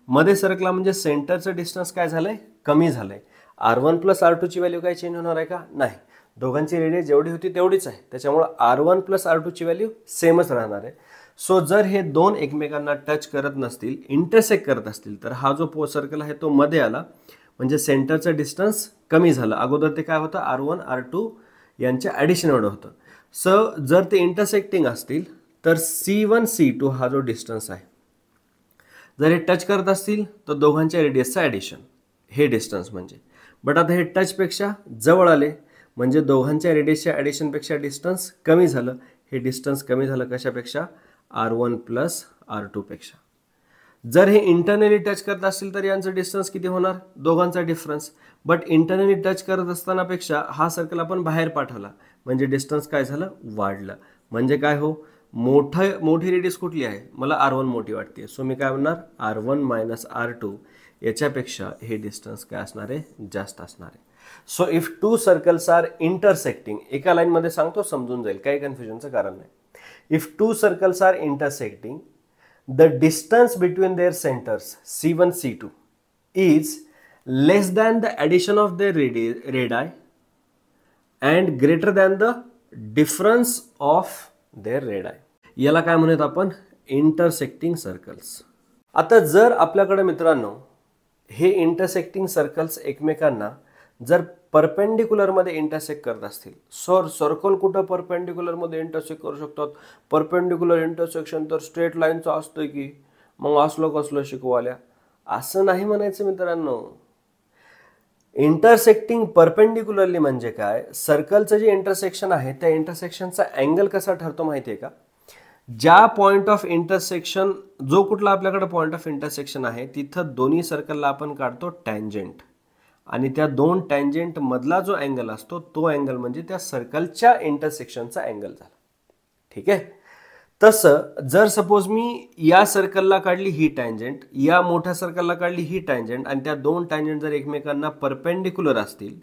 मध्ये सरकला म्हणजे सेंटरचं डिस्टन्स काय झालंय, कमी झालंय. R1 + R2 ची व्हॅल्यू काय चेंज होणार आहे का, नाही. दोघांची रेडियस जेवढी होती तेवढीच आहे, त्याच्यामुळे R1 + R2 ची व्हॅल्यू सेमच राहणार आहे. सो जर हे दोन एकमेकांना टच करत नसतील, इंटरसेक्ट करत असतील, तर हा जो सर्कल आहे तो मध्ये आला म्हणजे सेंटरचं डिस्टन्स कमी झालं. अगोदर ते काय होतं, R1 R2 यांच्या ॲडिशन एवढं होतं. सो जर ते इंटरसेक्टिंग असतील तर C1 C2 हा जो डिस्टन्स आहे, जर हे टच करत असतील तर दोघांच्या रेडियसचं ॲडिशन, हे डिस्टन्स म्हणजे. बट आता हे टचपेक्षा जवळ आले म्हणजे दोघांच्या रेडियसच्या ॲडिशनपेक्षा डिस्टन्स कमी झालं. हे डिस्टन्स कमी झालं कशापेक्षा, R1 + R2 पेक्षा. जर हे इंटरनली टच करत असतील तर यांचं डिस्टन्स किती होणार, दोघांचा डिफरन्स. बट इंटरनली टच करत असताना पेक्षा हा सर्कल आपण बाहेर पाठवला म्हणजे डिस्टन्स काय झालं, वाढलं. म्हणजे काय हो, मोठी रेडियस कुठली आहे, मला R1 मोठी वाटते. सो मी काय म्हणणार, R1 - R2 याच्यापेक्षा हे डिस्टन्स काय असणार आहे, जास्त असणार आहे. So if two circles are intersecting, एका लाईनमध्ये सांगतो समजून जाईल, काही कन्फ्युजनचं कारण नाही. If two circles are intersecting, the distance between their centers C1 C2 is less than the addition of their radii and greater than the difference of their radii. याला काय म्हणूयात आपण, इंटरसेक्टिंग सर्कल्स. आता जर आपल्याकडे मित्रांनो हे इंटरसेक्टिंग सर्कल्स एकमेकांना जर परपेंडिक्युलर मध्ये इंटरसेक्ट करत असतील, सर्कल कुठं परपेंडिक्युलर मध्ये इंटरसेक्ट करू शकतात, परपेंडिक्युलर इंटरसेक्शन तर स्ट्रेट लाईनचं असतं की, मग असलं कसलं शिकवाल्या, असं नाही म्हणायचं मित्रांनो. इंटरसेक्टिंग परपेंडिक्युलरली म्हणजे काय, सर्कलचं जे इंटरसेक्शन आहे त्या इंटरसेक्शनचा अँगल कसा ठरतो माहिती आहे का, ज्या पॉइंट ऑफ इंटरसेक्शन, जो कुठला आपल्याकडे पॉइंट ऑफ इंटरसेक्शन आहे तिथं दोन्ही सर्कलला आपण काढतो टँजंट, आणि त्या दोन टँजंट मधला जो अँगल असतो तो अँगल म्हणजे त्या सर्कलच्या इंटरसेक्शनचा अँगल झाला. ठीक आहे. तसं जर सपोज मी या सर्कलला काढली ही टँजंट, या मोठ्या सर्कलला काढली ही टँजंट, आणि त्या दोन टँजंट जर एकमेकांना परपेंडिक्युलर असतील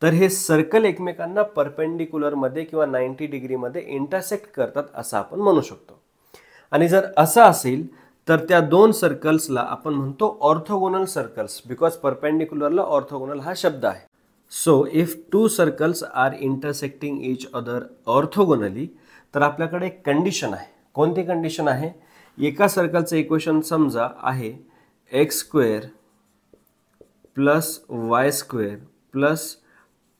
तर हे सर्कल एकमेकांना परपेंडिक्युलर मध्ये किंवा 90 डिग्रीमध्ये इंटरसेक्ट करतात असं आपण म्हणू शकतो. आणि जर असं असेल तर त्या दोन सर्कल्सला आपण म्हणतो ऑर्थोगोनल सर्कल्स, बिकॉज परपेंडिक्युलरला ऑर्थोगोनल हा शब्द आहे. So if two circles are intersecting each other orthogonally, तर आपल्याकडे एक कंडिशन आहे. कोणती कंडिशन आहे, एका सर्कलचं इक्वेशन समजा आहे x² + y² +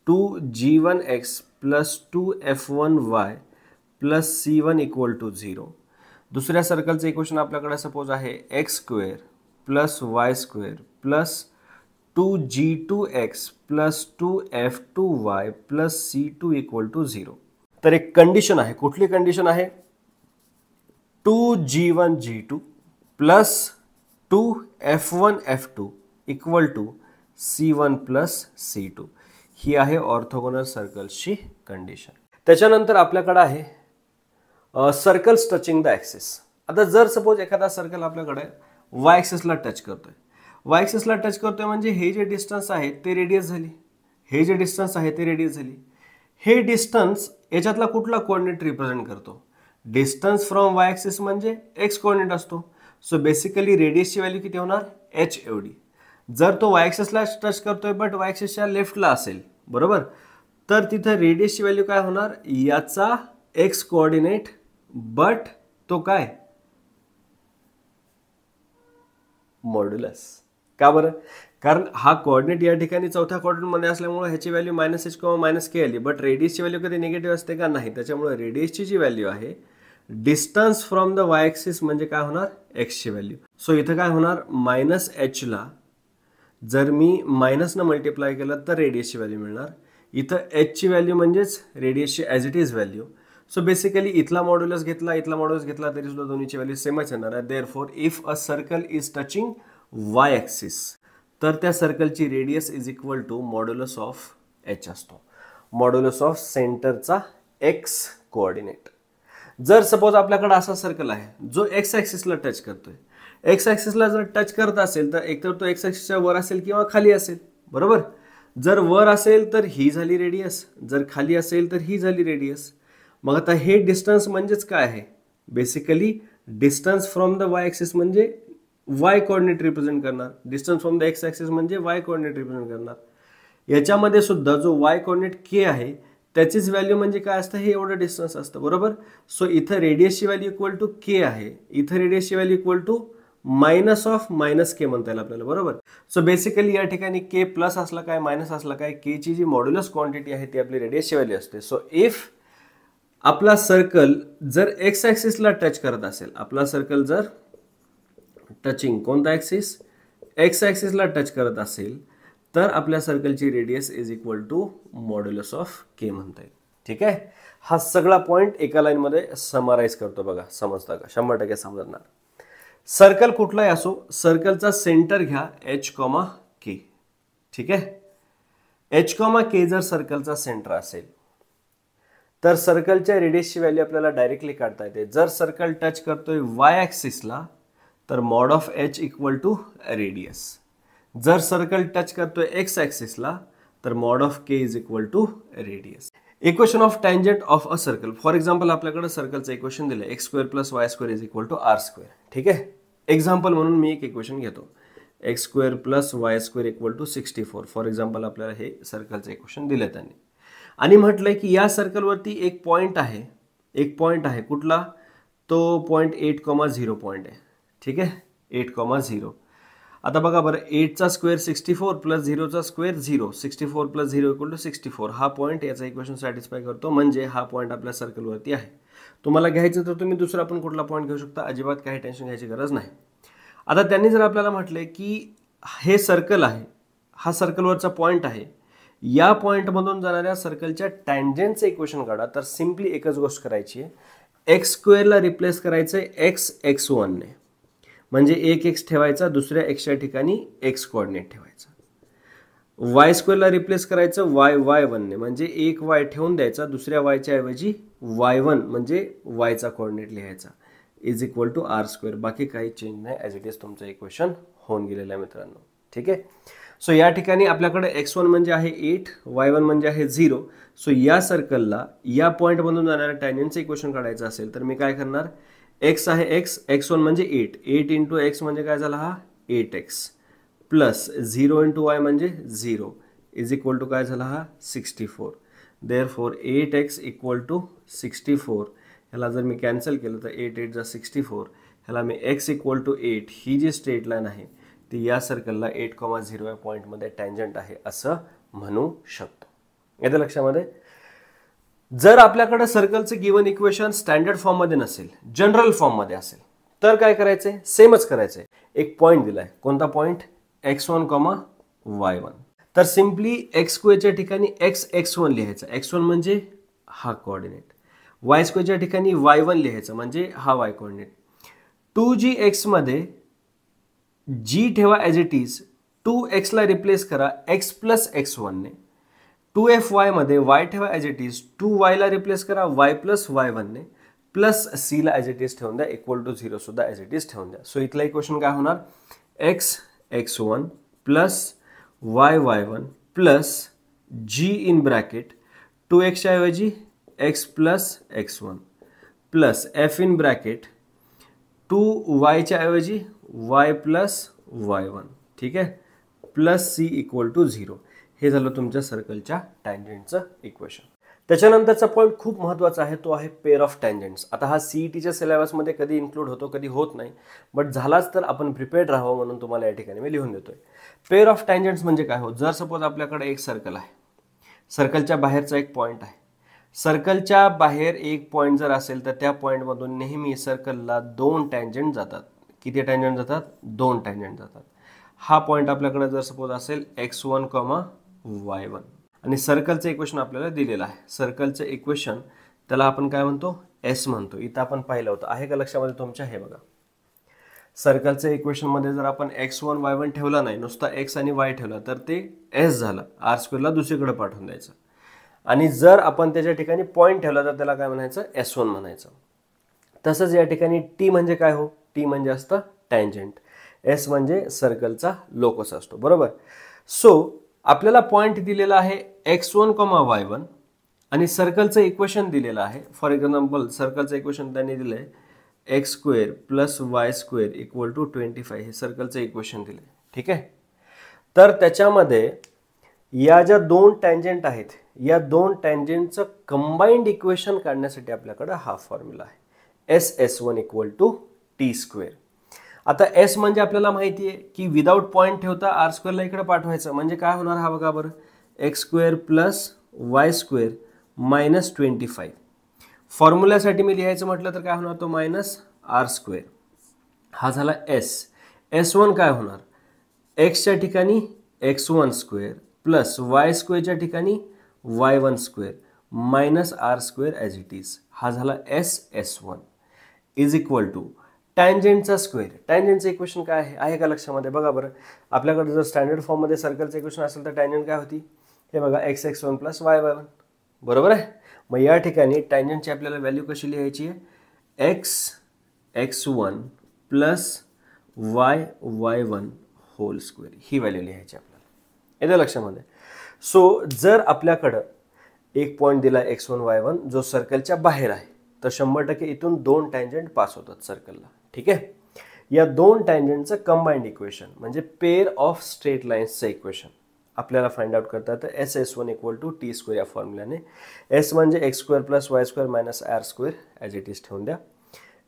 2g1x + 2f1y + c1 = 0. दुसऱ्या सर्कलचं इक्वेशन आपल्याकडे सपोज आहे x² + y² + 2g2x + 2f2y + c2 = 0. तर एक कंडिशन आहे. कुठली कंडिशन आहे, 2g1g2 + 2f1f2 = c1 + c2. ही आहे ऑर्थोगोनल सर्कल्सची कंडिशन. त्याच्यानंतर आपल्याकडे आहे सर्कल्स टचिंग द ॲक्सिस. आता जर सपोज एखादा सर्कल आपल्याकडे वाय ॲक्सिसला टच करतोय, वाय ॲक्सिसला टच करतोय म्हणजे हे जे डिस्टन्स आहे ते रेडियस झाली, हे जे डिस्टन्स आहे ते रेडियस झाली. हे डिस्टन्स याच्यातला कुठला कोऑर्डिनेट रिप्रेझेंट करतो, डिस्टन्स फ्रॉम वाय ॲक्सिस म्हणजे एक्स कोऑर्डिनेट असतो. सो बेसिकली रेडियसची व्हॅल्यू किती होणार, h एवढी. जर तो वाय ॲक्सिसला टच करतोय बट वाय ॲक्सिसच्या लेफ्टला असेल, बरोबर, तर तिथं रेडियसची व्हॅल्यू काय होणार, याचा एक्स कोऑर्डिनेट बट तो काय, मॉड्युलस. का बरं? कारण हा कोऑर्डिनेट या ठिकाणी चौथ्या क्वाड्रंटमध्ये असल्यामुळे ह्याची व्हॅल्यू -h किंवा -k आली, बट रेडियसची व्हॅल्यू कधी निगेटिव्ह असते का? नाही. त्याच्यामुळे रेडियसची जी व्हॅल्यू आहे, distance from the Y axis म्हणजे काय होणार? एक्सची व्हॅल्यू. सो इथं काय होणार? -h ला जर मी मायनसनं मल्टिप्लाय केलं तर रेडियसची व्हॅल्यू मिळणार. इथं एचची व्हॅल्यू म्हणजेच रेडियसची as it is value. So basically इथला मॉड्युलस घेतला तरी सुद्धा दोन्हीची व्हॅल्यू सेमच येणार आहे. Therefore if a circle is touching y axis तर त्या सर्कलची radius is equal to modulus of h असतो, मॉड्युलस ऑफ सेंटरचा एक्स कोऑर्डिनेट. जर सपोज आपल्याकडे असा सर्कल आहे जो एक्स ॲक्सिसला टच करतोय, एक्स ॲक्सिसला जर टच करत असेल तर एकतर तो एक्स ॲक्सिसच्या वर असेल किंवा खाली असेल, बरोबर? जर वर असेल तर ही झाली रेडियस, जर खाली असेल तर ही झाली रेडियस. मग आता हे डिस्टन्स म्हणजेच काय आहे? Basically distance from the Y axis म्हणजे वाय कोऑर्डिनेट रिप्रेझेंट करणार, distance from the x axis म्हणजे वाय कोऑर्डिनेट रिप्रेझेंट करणार. याच्यामध्ये सुद्धा जो वाय कोऑर्डिनेट के आहे त्याचीच व्हॅल्यू म्हणजे काय असतं? हे एवढं डिस्टन्स असतं, बरोबर? सो इथं रेडियसची व्हॅल्यू इक्वल टू के आहे, इथं रेडियसची value equal to minus of minus k म्हणता येईल आपल्याला, बरोबर? सो बेसिकली या ठिकाणी के प्लस असला काय मायनस असला काय, के ची जी मॉड्युलस क्वांटिटी आहे ती आपली रेडियसची व्हॅल्यू असते. सो इफ आपला सर्कल जर एक्स ॲक्सिसला टच करत असेल, आपला सर्कल जर टचिंग कोणता ॲक्सिस? एक्स ॲक्सिसला टच करत असेल तर आपल्या सर्कलची radius is equal to modulus of k म्हणता येईल. ठीक आहे? हा सगळा पॉईंट एका लाईनमध्ये समराईज करतो बघा. समजता का? 100% समजणार. सर्कल कुठलाही असो, सर्कलचा सेंटर घ्या h, k. ठीक आहे? h, k जर सर्कलचा सेंटर असेल तर सर्कलच्या रेडियसची व्हॅल्यू आपल्याला डायरेक्टली काढता येते. जर सर्कल टच करतोय वाय ॲक्सिसला तर mod of h equal to radius. जर सर्कल टच करतोय एक्स ॲक्सिसला तर mod of k is equal to radius. Equation of tangent of a circle. For example आपल्याकडे सर्कलचं इक्वेशन दिलं x² + y² is equal to r². ठीक आहे? Example म्हणून मी एक इक्वेशन घेतो, x² + y² equal to 64. For example आपल्याला हे सर्कलचं इक्वेशन दिलं त्यांनी आणि म्हटलंय की या सर्कलवरती एक पॉईंट आहे. कुठला? तो पॉईंट 8,0 पॉईंट आहे. ठीक आहे? 8,0. आता बघा बरं, 8चा स्क्वेअर 64 + 0चा स्क्वेअर 0, 64 + 0 इक्वल टू 64. हा पॉईंट याचा इक्वेशन सॅटिस्फाय करतो, म्हणजे हा पॉईंट आपल्या सर्कलवरती आहे. तुम्हाला घ्यायचं तर तुम्ही दुसरा पण कुठला पॉईंट घेऊ शकता, अजिबात काही टेन्शन घ्यायची गरज नाही. आता त्यांनी जर आपल्याला म्हटलंय की हे सर्कल आहे, हा सर्कलवरचा पॉईंट आहे, या पॉईंटमधून जाणाऱ्या सर्कलच्या टँजंटचं इक्वेशन काढा, तर सिम्पली एकच गोष्ट करायची आहे, x² ला रिप्लेस करायचं आहे x1 ने, म्हणजे एक x ठेवायचा, दुसऱ्या xच्या ठिकाणी x कोऑर्डिनेट ठेवायचा. y² ला रिप्लेस करायचं y1 ने, म्हणजे एक y ठेवून द्यायचा, दुसऱ्या yच्या ऐवजी y1 म्हणजे yचा कोऑर्डिनेट लिहायचा, इज इक्वल टू r². बाकी काही चेंज नाही, ॲज इट इज तुमचं इक्वेशन होऊन गेलेलं आहे मित्रांनो. ठीक आहे? सो या ठिकाणी आपल्याकडे x1 म्हणजे आहे 8, y1 म्हणजे आहे 0. सो या सर्कलला या पॉईंटमधून जाणाऱ्या टँजंटचं इक्वेशन काढायचं असेल तर मी काय करणार? x आहे x1 म्हणजे 8 इंटू x म्हणजे काय झाला? हा 8x प्लस 0 इंटू y म्हणजे 0 इज इक्वल टू काय झाला? हा 64. Therefore 8x equal to 64. ह्याला जर मी कॅन्सल केलं तर 8 8 = 64. ह्याला मी x इक्वल टू 8 ही जी स्ट्रेट लाईन आहे ती या सर्कलला 8,0 या पॉईंटमध्ये टँजंट आहे असं म्हणू शकतो. येतं लक्षामध्ये? जर आपल्याकडे सर्कलचं गिवन इक्वेशन स्टँडर्ड फॉर्ममध्ये नसेल, जनरल फॉर्ममध्ये असेल, तर काय करायचंय? सेमच करायचंय. एक पॉईंट दिलाय, कोणता पॉईंट? x1, y1. तर सिम्पली x² च्या ठिकाणी x1 लिहायचा, x1 म्हणजे हा कोऑर्डिनेट, y² च्या ठिकाणी y1 लिहायचं म्हणजे हा y कोऑर्डिनेट. 2gx मध्ये g ठेवा ॲज इट इज, 2x ला रिप्लेस करा x + x1 ने. 2fy मध्ये y ठेवा ॲज इट इज, 2y ला रिप्लेस करा y + y1 ने, प्लस c ला ॲज इट इज ठेवून द्या, इक्वल टू 0 सुद्धा ॲज इट इज ठेवून द्या. सो इथलं इक्वेशन काय होणार? x1 plus y1 plus g in bracket 2x च्या ऐवजी x + x1 plus f in bracket 2y च्या ऐवजी y + y1. ठीक आहे? Plus c equal to 0. हे झालं तुमच्या सर्कलच्या टँजंटचं इक्वेशन. त्याच्यानंतरचा पॉईंट खूप महत्त्वाचा आहे, तो आहे पेअर ऑफ टँजंट्स. आता हा सीईटीच्या सिलेबसमध्ये कधी इन्क्लूड होतो कधी होत नाही, बट झालाच तर आपण प्रिपेअर्ड राहावं म्हणून तुम्हाला या ठिकाणी मी लिहून देतोय. पेअर ऑफ टँजंट्स म्हणजे काय हो, जर सपोज आपल्याकडे एक सर्कल आहे, सर्कलच्या बाहेरचा एक पॉईंट आहे, सर्कलच्या बाहेर एक पॉईंट जर असेल तर त्या पॉईंटमधून नेहमी सर्कलला 2 टँजंट जातात. किती टँजंट जातात? 2 टँजंट जातात. हा पॉईंट आपल्याकडे जर सपोज असेल x1, y1 आणि सर्कलचं इक्वेशन आपल्याला दिलेलं आहे. सर्कलचं इक्वेशन त्याला आपण काय म्हणतो? एस म्हणतो. इथं आपण पाहिलं होतं, आहे का लक्षामध्ये तुमच्या? हे बघा, सर्कलच्या इक्वेशनमध्ये जर आपण x1, y1 ठेवला नाही, नुसता x आणि y ठेवला तर ते s झालं. आर स्क्वेअरला दुसरीकडे पाठवून द्यायचं. आणि जर आपण त्याच्या ठिकाणी पॉईंट ठेवला तर त्याला काय म्हणायचं? s1 म्हणायचं. तसंच या ठिकाणी t म्हणजे काय हो? t म्हणजे असतं टँजंट, s म्हणजे सर्कलचा लोकस असतो, बरोबर. सो आपल्याला पॉईंट दिलेला आहे x1, y1 आणि सर्कलचं इक्वेशन दिलेलं आहे. फॉर एक्झाम्पल सर्कलचं इक्वेशन त्यांनी दिलं आहे x² + y² = 25. हे सर्कलचं इक्वेशन दिलं आहे, ठीक आहे. तर त्याच्यामध्ये या ज्या 2 टँजंट आहेत, या 2 टँजंटचं कंबाईंड इक्वेशन काढण्यासाठी आपल्याकडे हा फॉर्म्युला आहे, s1 = t². आता s म्हणजे आपल्याला माहिती आहे की विदाउट पॉईंट ठेवता आर स्क्वेअरला इकडे पाठवायचं, म्हणजे काय होणार? हा बघा बरं, x² + y² - 25. फॉर्म्युल्यासाठी मी लिहायचं म्हटलं तर काय होणार? तो -r². हा झाला s. s1 काय होणार? x च्या ठिकाणी x1² + y² च्या ठिकाणी y1² -r² as it is. हा झाला s1 = टँजंटचा स्क्वेअर. टँजंटचं इक्वेशन काय आहे का लक्षामध्ये? बघा बरं, आपल्याकडे जर स्टँडर्ड फॉर्ममध्ये सर्कलचं इक्वेशन असेल तर टँजंट काय होती? हे बघा, x1 + y1, बरोबर आहे. मग या ठिकाणी टँजंटची आपल्याला व्हॅल्यू कशी लिहायची आहे? x1 + y1 होल स्क्वेअर, ही व्हॅल्यू लिहायची आपल्याला. येतं लक्षामध्ये? सो जर आपल्याकडं एक पॉईंट दिला x1, y1 जो सर्कलच्या बाहेर आहे, तर 100% इथून 2 टँजंट पास होतात सर्कलला, ठीक आहे. या 2 टँजंटचं कंबाईंड इक्वेशन म्हणजे पेअर ऑफ स्ट्रेट लाईन्सचं इक्वेशन आपल्याला फाइंड आउट करता येतं s1 = t² या फॉर्म्युल्याने. s म्हणजे x² + y² - r² as it is ठेवून द्या.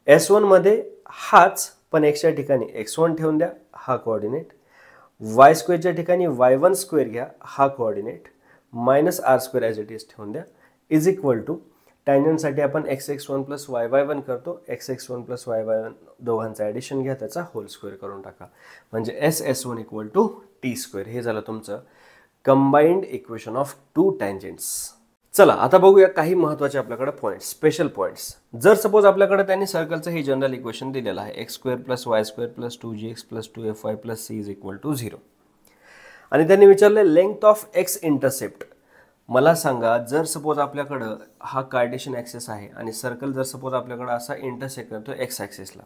s1 मध्ये हाच, पण x च्या ठिकाणी x1 ठेवून द्या, हा कोऑर्डिनेट. y² च्या ठिकाणी y1² घ्या, हा coordinate, -r² as it is ठेवून द्या, = टँजंटसाठी आपण x1 + y1 करतो, x1 + y1 दोघांचं ॲडिशन घ्या, त्याचा होल स्क्वेअर करून टाका, म्हणजे s1 = t². हे झालं तुमचं कंबाईंड इक्वेशन ऑफ 2 टँजंट्स. चला आता बघूया काही महत्त्वाचे आपल्याकडे पॉईंट्स, स्पेशल पॉईंट्स. जर सपोज आपल्याकडे त्यांनी सर्कलचं हे जनरल इक्वेशन दिलेलं आहे x² + y² + 2gx + 2fy + c = 0 आणि त्यांनी विचारले लेंथ ऑफ x इंटरसेप्ट. मला सांगा, जर सपोज आपल्याकडं हा कार्टेशियन ॲक्सिस आहे आणि सर्कल जर सपोज आपल्याकडं असा इंटरसेक्ट करतो x ॲक्सिसला,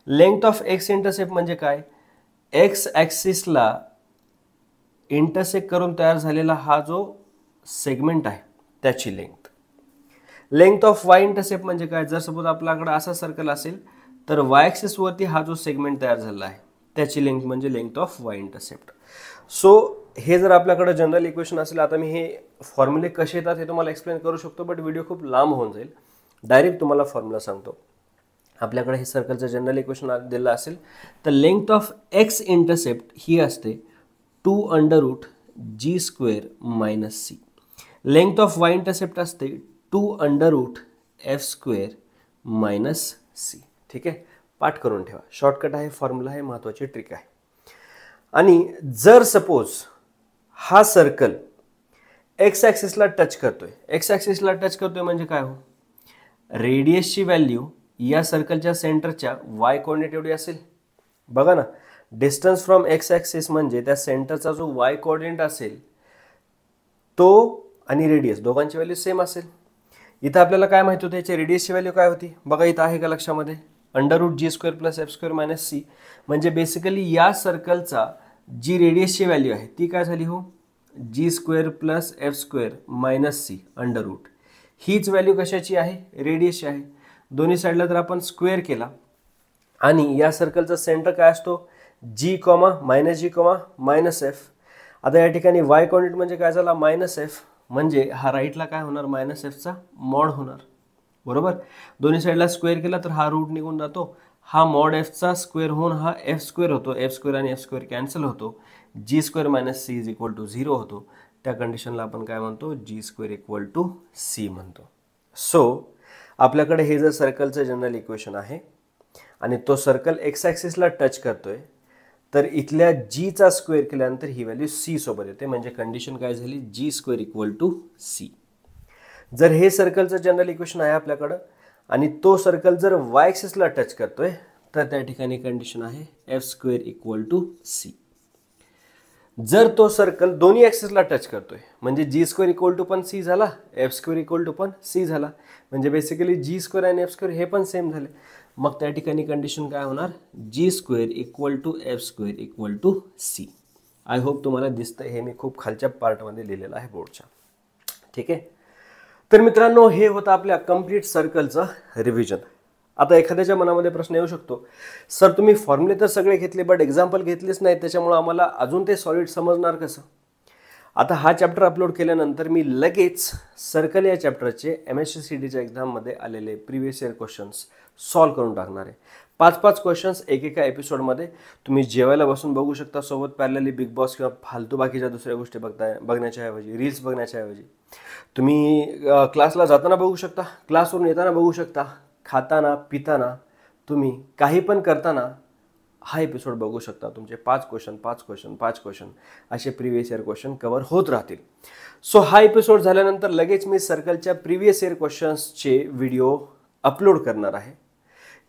लेंथ ऑफ x इंटरसेप्ट म्हणजे काय? x ॲक्सिसला इंटरसेक्ट करून तयार झालेला हा जो सेगमेंट आहे त्याची length. Length of y intercept म्हणजे काय? जर सपोज आपल्याकडे असा सर्कल असेल तर y ॲक्सिसवरती हा जो सेगमेंट तयार झाला आहे त्याची लेंथ म्हणजे length of y intercept. So हे जर आपल्याकडे जनरल इक्वेशन असेल, आता मी हे फॉर्म्युले कसे येतात हे तुम्हाला एक्सप्लेन करू शकतो, बट व्हिडिओ खूप लांब होऊन जाईल. डायरेक्ट तुम्हाला फॉर्म्युला सांगतो. आपल्याकडे हे सर्कलचं जनरल इक्वेशन दिलं असेल तर लेंथ ऑफ x इंटरसेप्ट ही असते 2√g² - c. Length of y intercept असते 2√f² - c. ठीक आहे, पाठ करून ठेवा. शॉर्टकट आहे, फॉर्म्युला आहे, महत्त्वाची ट्रिक आहे. आणि जर सपोज हा सर्कल x ॲक्सिसला टच करतोय, x ॲक्सिसला टच करतोय म्हणजे काय हो? रेडियसची व्हॅल्यू या सर्कलच्या सेंटरच्या y कोऑर्डिनेट एवढी असेल. बघा ना, डिस्टन्स फ्रॉम x ॲक्सिस म्हणजे त्या सेंटरचा जो y कोऑर्डिनेट असेल तो आणि रेडियस दोघांची व्हॅल्यू सेम असेल. इथं आपल्याला काय माहिती होतं, याची रेडियसची व्हॅल्यू काय होती? बघा इथं आहे का लक्षामध्ये? √g² + f² - c. म्हणजे बेसिकली या सर्कलचा जी रेडियसची व्हॅल्यू आहे ती काय झाली हो? g² + f² - c √. हीच व्हॅल्यू कशाची आहे? रेडियसची आहे. दोन्ही साईडला जर आपण स्क्वेअर केला आणि या सर्कलचा सेंटर काय असतो? g, -g, -f. आता या ठिकाणी y कोऑर्डिनेट म्हणजे काय झाला? -f म्हणजे हा राईटला काय होणार, मायनस एफचा मॉड होणार, बरोबर. दोन्ही साईडला स्क्वेअर केला तर हा रूट निघून जातो, हा मॉड एफचा स्क्वेअर होऊन हा एफ स्क्वेअर होतो, एफ स्क्वेअर आणि एफ स्क्वेअर कॅन्सल होतो, g square minus c is equal to 0 होतो. त्या कंडिशनला आपण काय म्हणतो, g square equal to c म्हणतो. सो आपल्याकडे हे जर सर्कलचं जनरल इक्वेशन आहे आणि तो सर्कल एक्स ॲक्सिसला टच करतोय, तर इथल्या जीचा स्क्वेअर केल्यानंतर ही व्हॅल्यू सी सोबत येते, म्हणजे कंडिशन काय झाली, जी स्क्वेअर इक्वल टू सी. जर हे सर्कलचं जनरल इक्वेशन आहे आपल्याकडं आणि तो सर्कल जर वाय ॲक्सिसला टच करतोय, तर त्या ठिकाणी कंडिशन आहे f square equal to c. जर तो सर्कल दोन्ही ॲक्सिसला टच करतोय, म्हणजे जी स्क्वेअर इक्वल टू पण सी झाला, एफ स्क्वेअर इक्वल टू पण सी झाला, म्हणजे बेसिकली जी स्क्वेअर आणि एफ स्क्वेअर हे पण सेम झाले. मग त्या ठिकाणी कंडिशन काय होणार, g square equal to f square equal to c. I hope तुम्हाला दिसतंय, हे मी खूप खालच्या पार्टमध्ये लिहिलेलं आहे बोर्डच्या. ठीक आहे. तर मित्रांनो, हे होतं आपल्या कंप्लीट सर्कलचं रिव्हिजन. आता एखाद्याच्या मनामध्ये प्रश्न येऊ शकतो, सर तुम्ही फॉर्म्युले तर सगळे घेतले बट एक्झाम्पल घेतलेच नाही, त्याच्यामुळे आम्हाला अजून ते सॉलिड समजणार कसं. आता हा चॅप्टर अपलोड केल्यानंतर मी लगेच सर्कल या चॅप्टरचे MHTCETच्या एक्झाममध्ये आलेले प्रिव्हियस इयर क्वेश्चन्स सॉल्व्ह करून टाकणार आहे. 5-5 क्वेश्चन्स एकेका एपिसोडमध्ये तुम्ही जेवायला बसून बघू शकता, सोबत पॅरलली बिग बॉस किंवा फालतू बाकीच्या दुसऱ्या गोष्टी बघण्याच्या ऐवजी, रील्स बघण्याच्या ऐवजी तुम्ही क्लासला जाताना बघू शकता, क्लासवरून येताना बघू शकता, खाताना पिताना तुम्ही काही पण करताना हा एपिसोड बघू शकता. तुमचे 5 क्वेश्चन असे प्रिव्हियस इयर क्वेश्चन कव्हर होत राहतील. सो हा एपिसोड झाल्यानंतर लगेच मी सर्कलच्या प्रिव्हियस इयर क्वेश्चन्सचे व्हिडिओ अपलोड करणार आहे.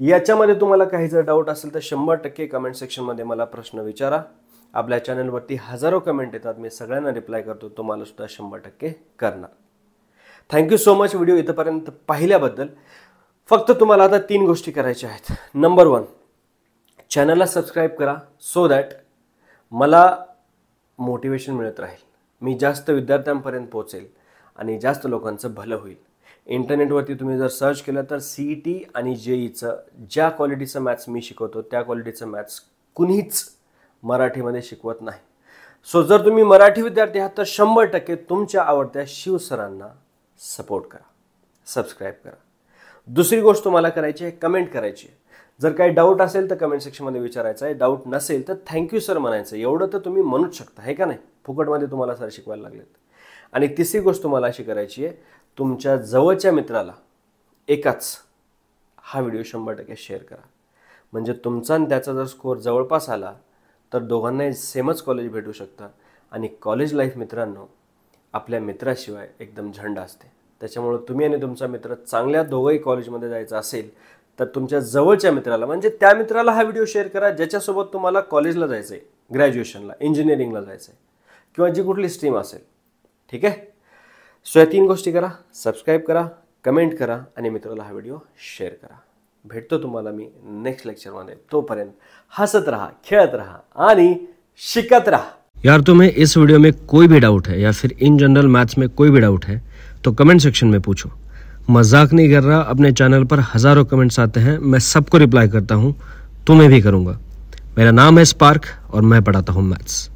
याच्यामध्ये तुम्हाला काही जर डाऊट असेल तर 100% कमेंट सेक्शनमध्ये मला प्रश्न विचारा. आपल्या चॅनलवरती हजारो कमेंट येतात, मी सगळ्यांना रिप्लाय करतो, तुम्हाला सुद्धा 100% करणार. थँक्यू सो मच व्हिडिओ इथंपर्यंत पाहिल्याबद्दल. फक्त तुम्हाला आता 3 गोष्टी करायच्या आहेत. नंबर 1, चॅनलला सबस्क्राईब करा, सो दॅट मला मोटिवेशन मिळत राहील, मी जास्त विद्यार्थ्यांपर्यंत पोहोचेल आणि जास्त लोकांचं भलं होईल. इंटरनेटवरती तुम्ही जर सर्च केलं तर CET आणि JEEचं ज्या क्वालिटीचं मॅथ्स मी शिकवतो त्या क्वालिटीचं मॅथ्स कुणीच मराठीमध्ये शिकवत नाही. सो जर तुम्ही मराठी विद्यार्थी आहात तर 100% तुमच्या आवडत्या शिव सरांना सपोर्ट करा, सबस्क्राईब करा. दुसरी गोष्ट तुम्हाला करायची आहे, कमेंट करायची आहे. जर काही डाऊट असेल तर कमेंट सेक्शनमध्ये विचारायचं आहे, डाऊट नसेल तर थँक्यू सर म्हणायचं. एवढं तर तुम्ही म्हणूच शकता, हे का नाही, फुकटमध्ये तुम्हाला सर शिकवायला लागलेत. आणि तिसरी गोष्ट तुम्हाला अशी करायची आहे, तुमच्या जवळच्या मित्राला एकाच हा व्हिडिओ 100% शेअर करा. म्हणजे तुमचा आणि त्याचा जर स्कोअर जवळपास आला तर दोघांनाही सेमच कॉलेज भेटू शकतं. आणि कॉलेज लाईफ मित्रांनो आपल्या मित्राशिवाय एकदम झंड असते. त्याच्यामुळे तुम्ही आणि तुमचा मित्र चांगल्या दोघंही कॉलेजमध्ये जायचं असेल तर तुमच्या जवळच्या मित्राला, म्हणजे त्या मित्राला हा व्हिडिओ शेअर करा ज्याच्यासोबत तुम्हाला कॉलेजला जायचं आहे, ग्रॅज्युएशनला, इंजिनिअरिंगला जायचं आहे किंवा जी कुठली स्ट्रीम असेल. ठीक आहे. सो या 3 गोष्टी करा, सबस्क्राईब करा, कमेंट करा आणि मित्राला हा व्हिडिओ शेअर करा. भेटतो तुम्हाला मी नेक्स्ट लेक्चरमध्ये. तोपर्यंत हसत रहा, खेळत रहा आणि शिकत रहा. यार तुम्हें इस वीडियो में कोई भी डाउट है या फिर इन जनरल मैथ्स में कोई भी डाउट है तो कमेंट सेक्शन में पूछो. मजाक नहीं कर रहा, अपने चैनल पर हजारों कमेंट्स आते हैं, मैं सबको रिप्लाई करता हूँ, तुम्हें भी करूँगा. मेरा नाम है स्पार्क और मैं पढ़ाता हूँ मैथ्स.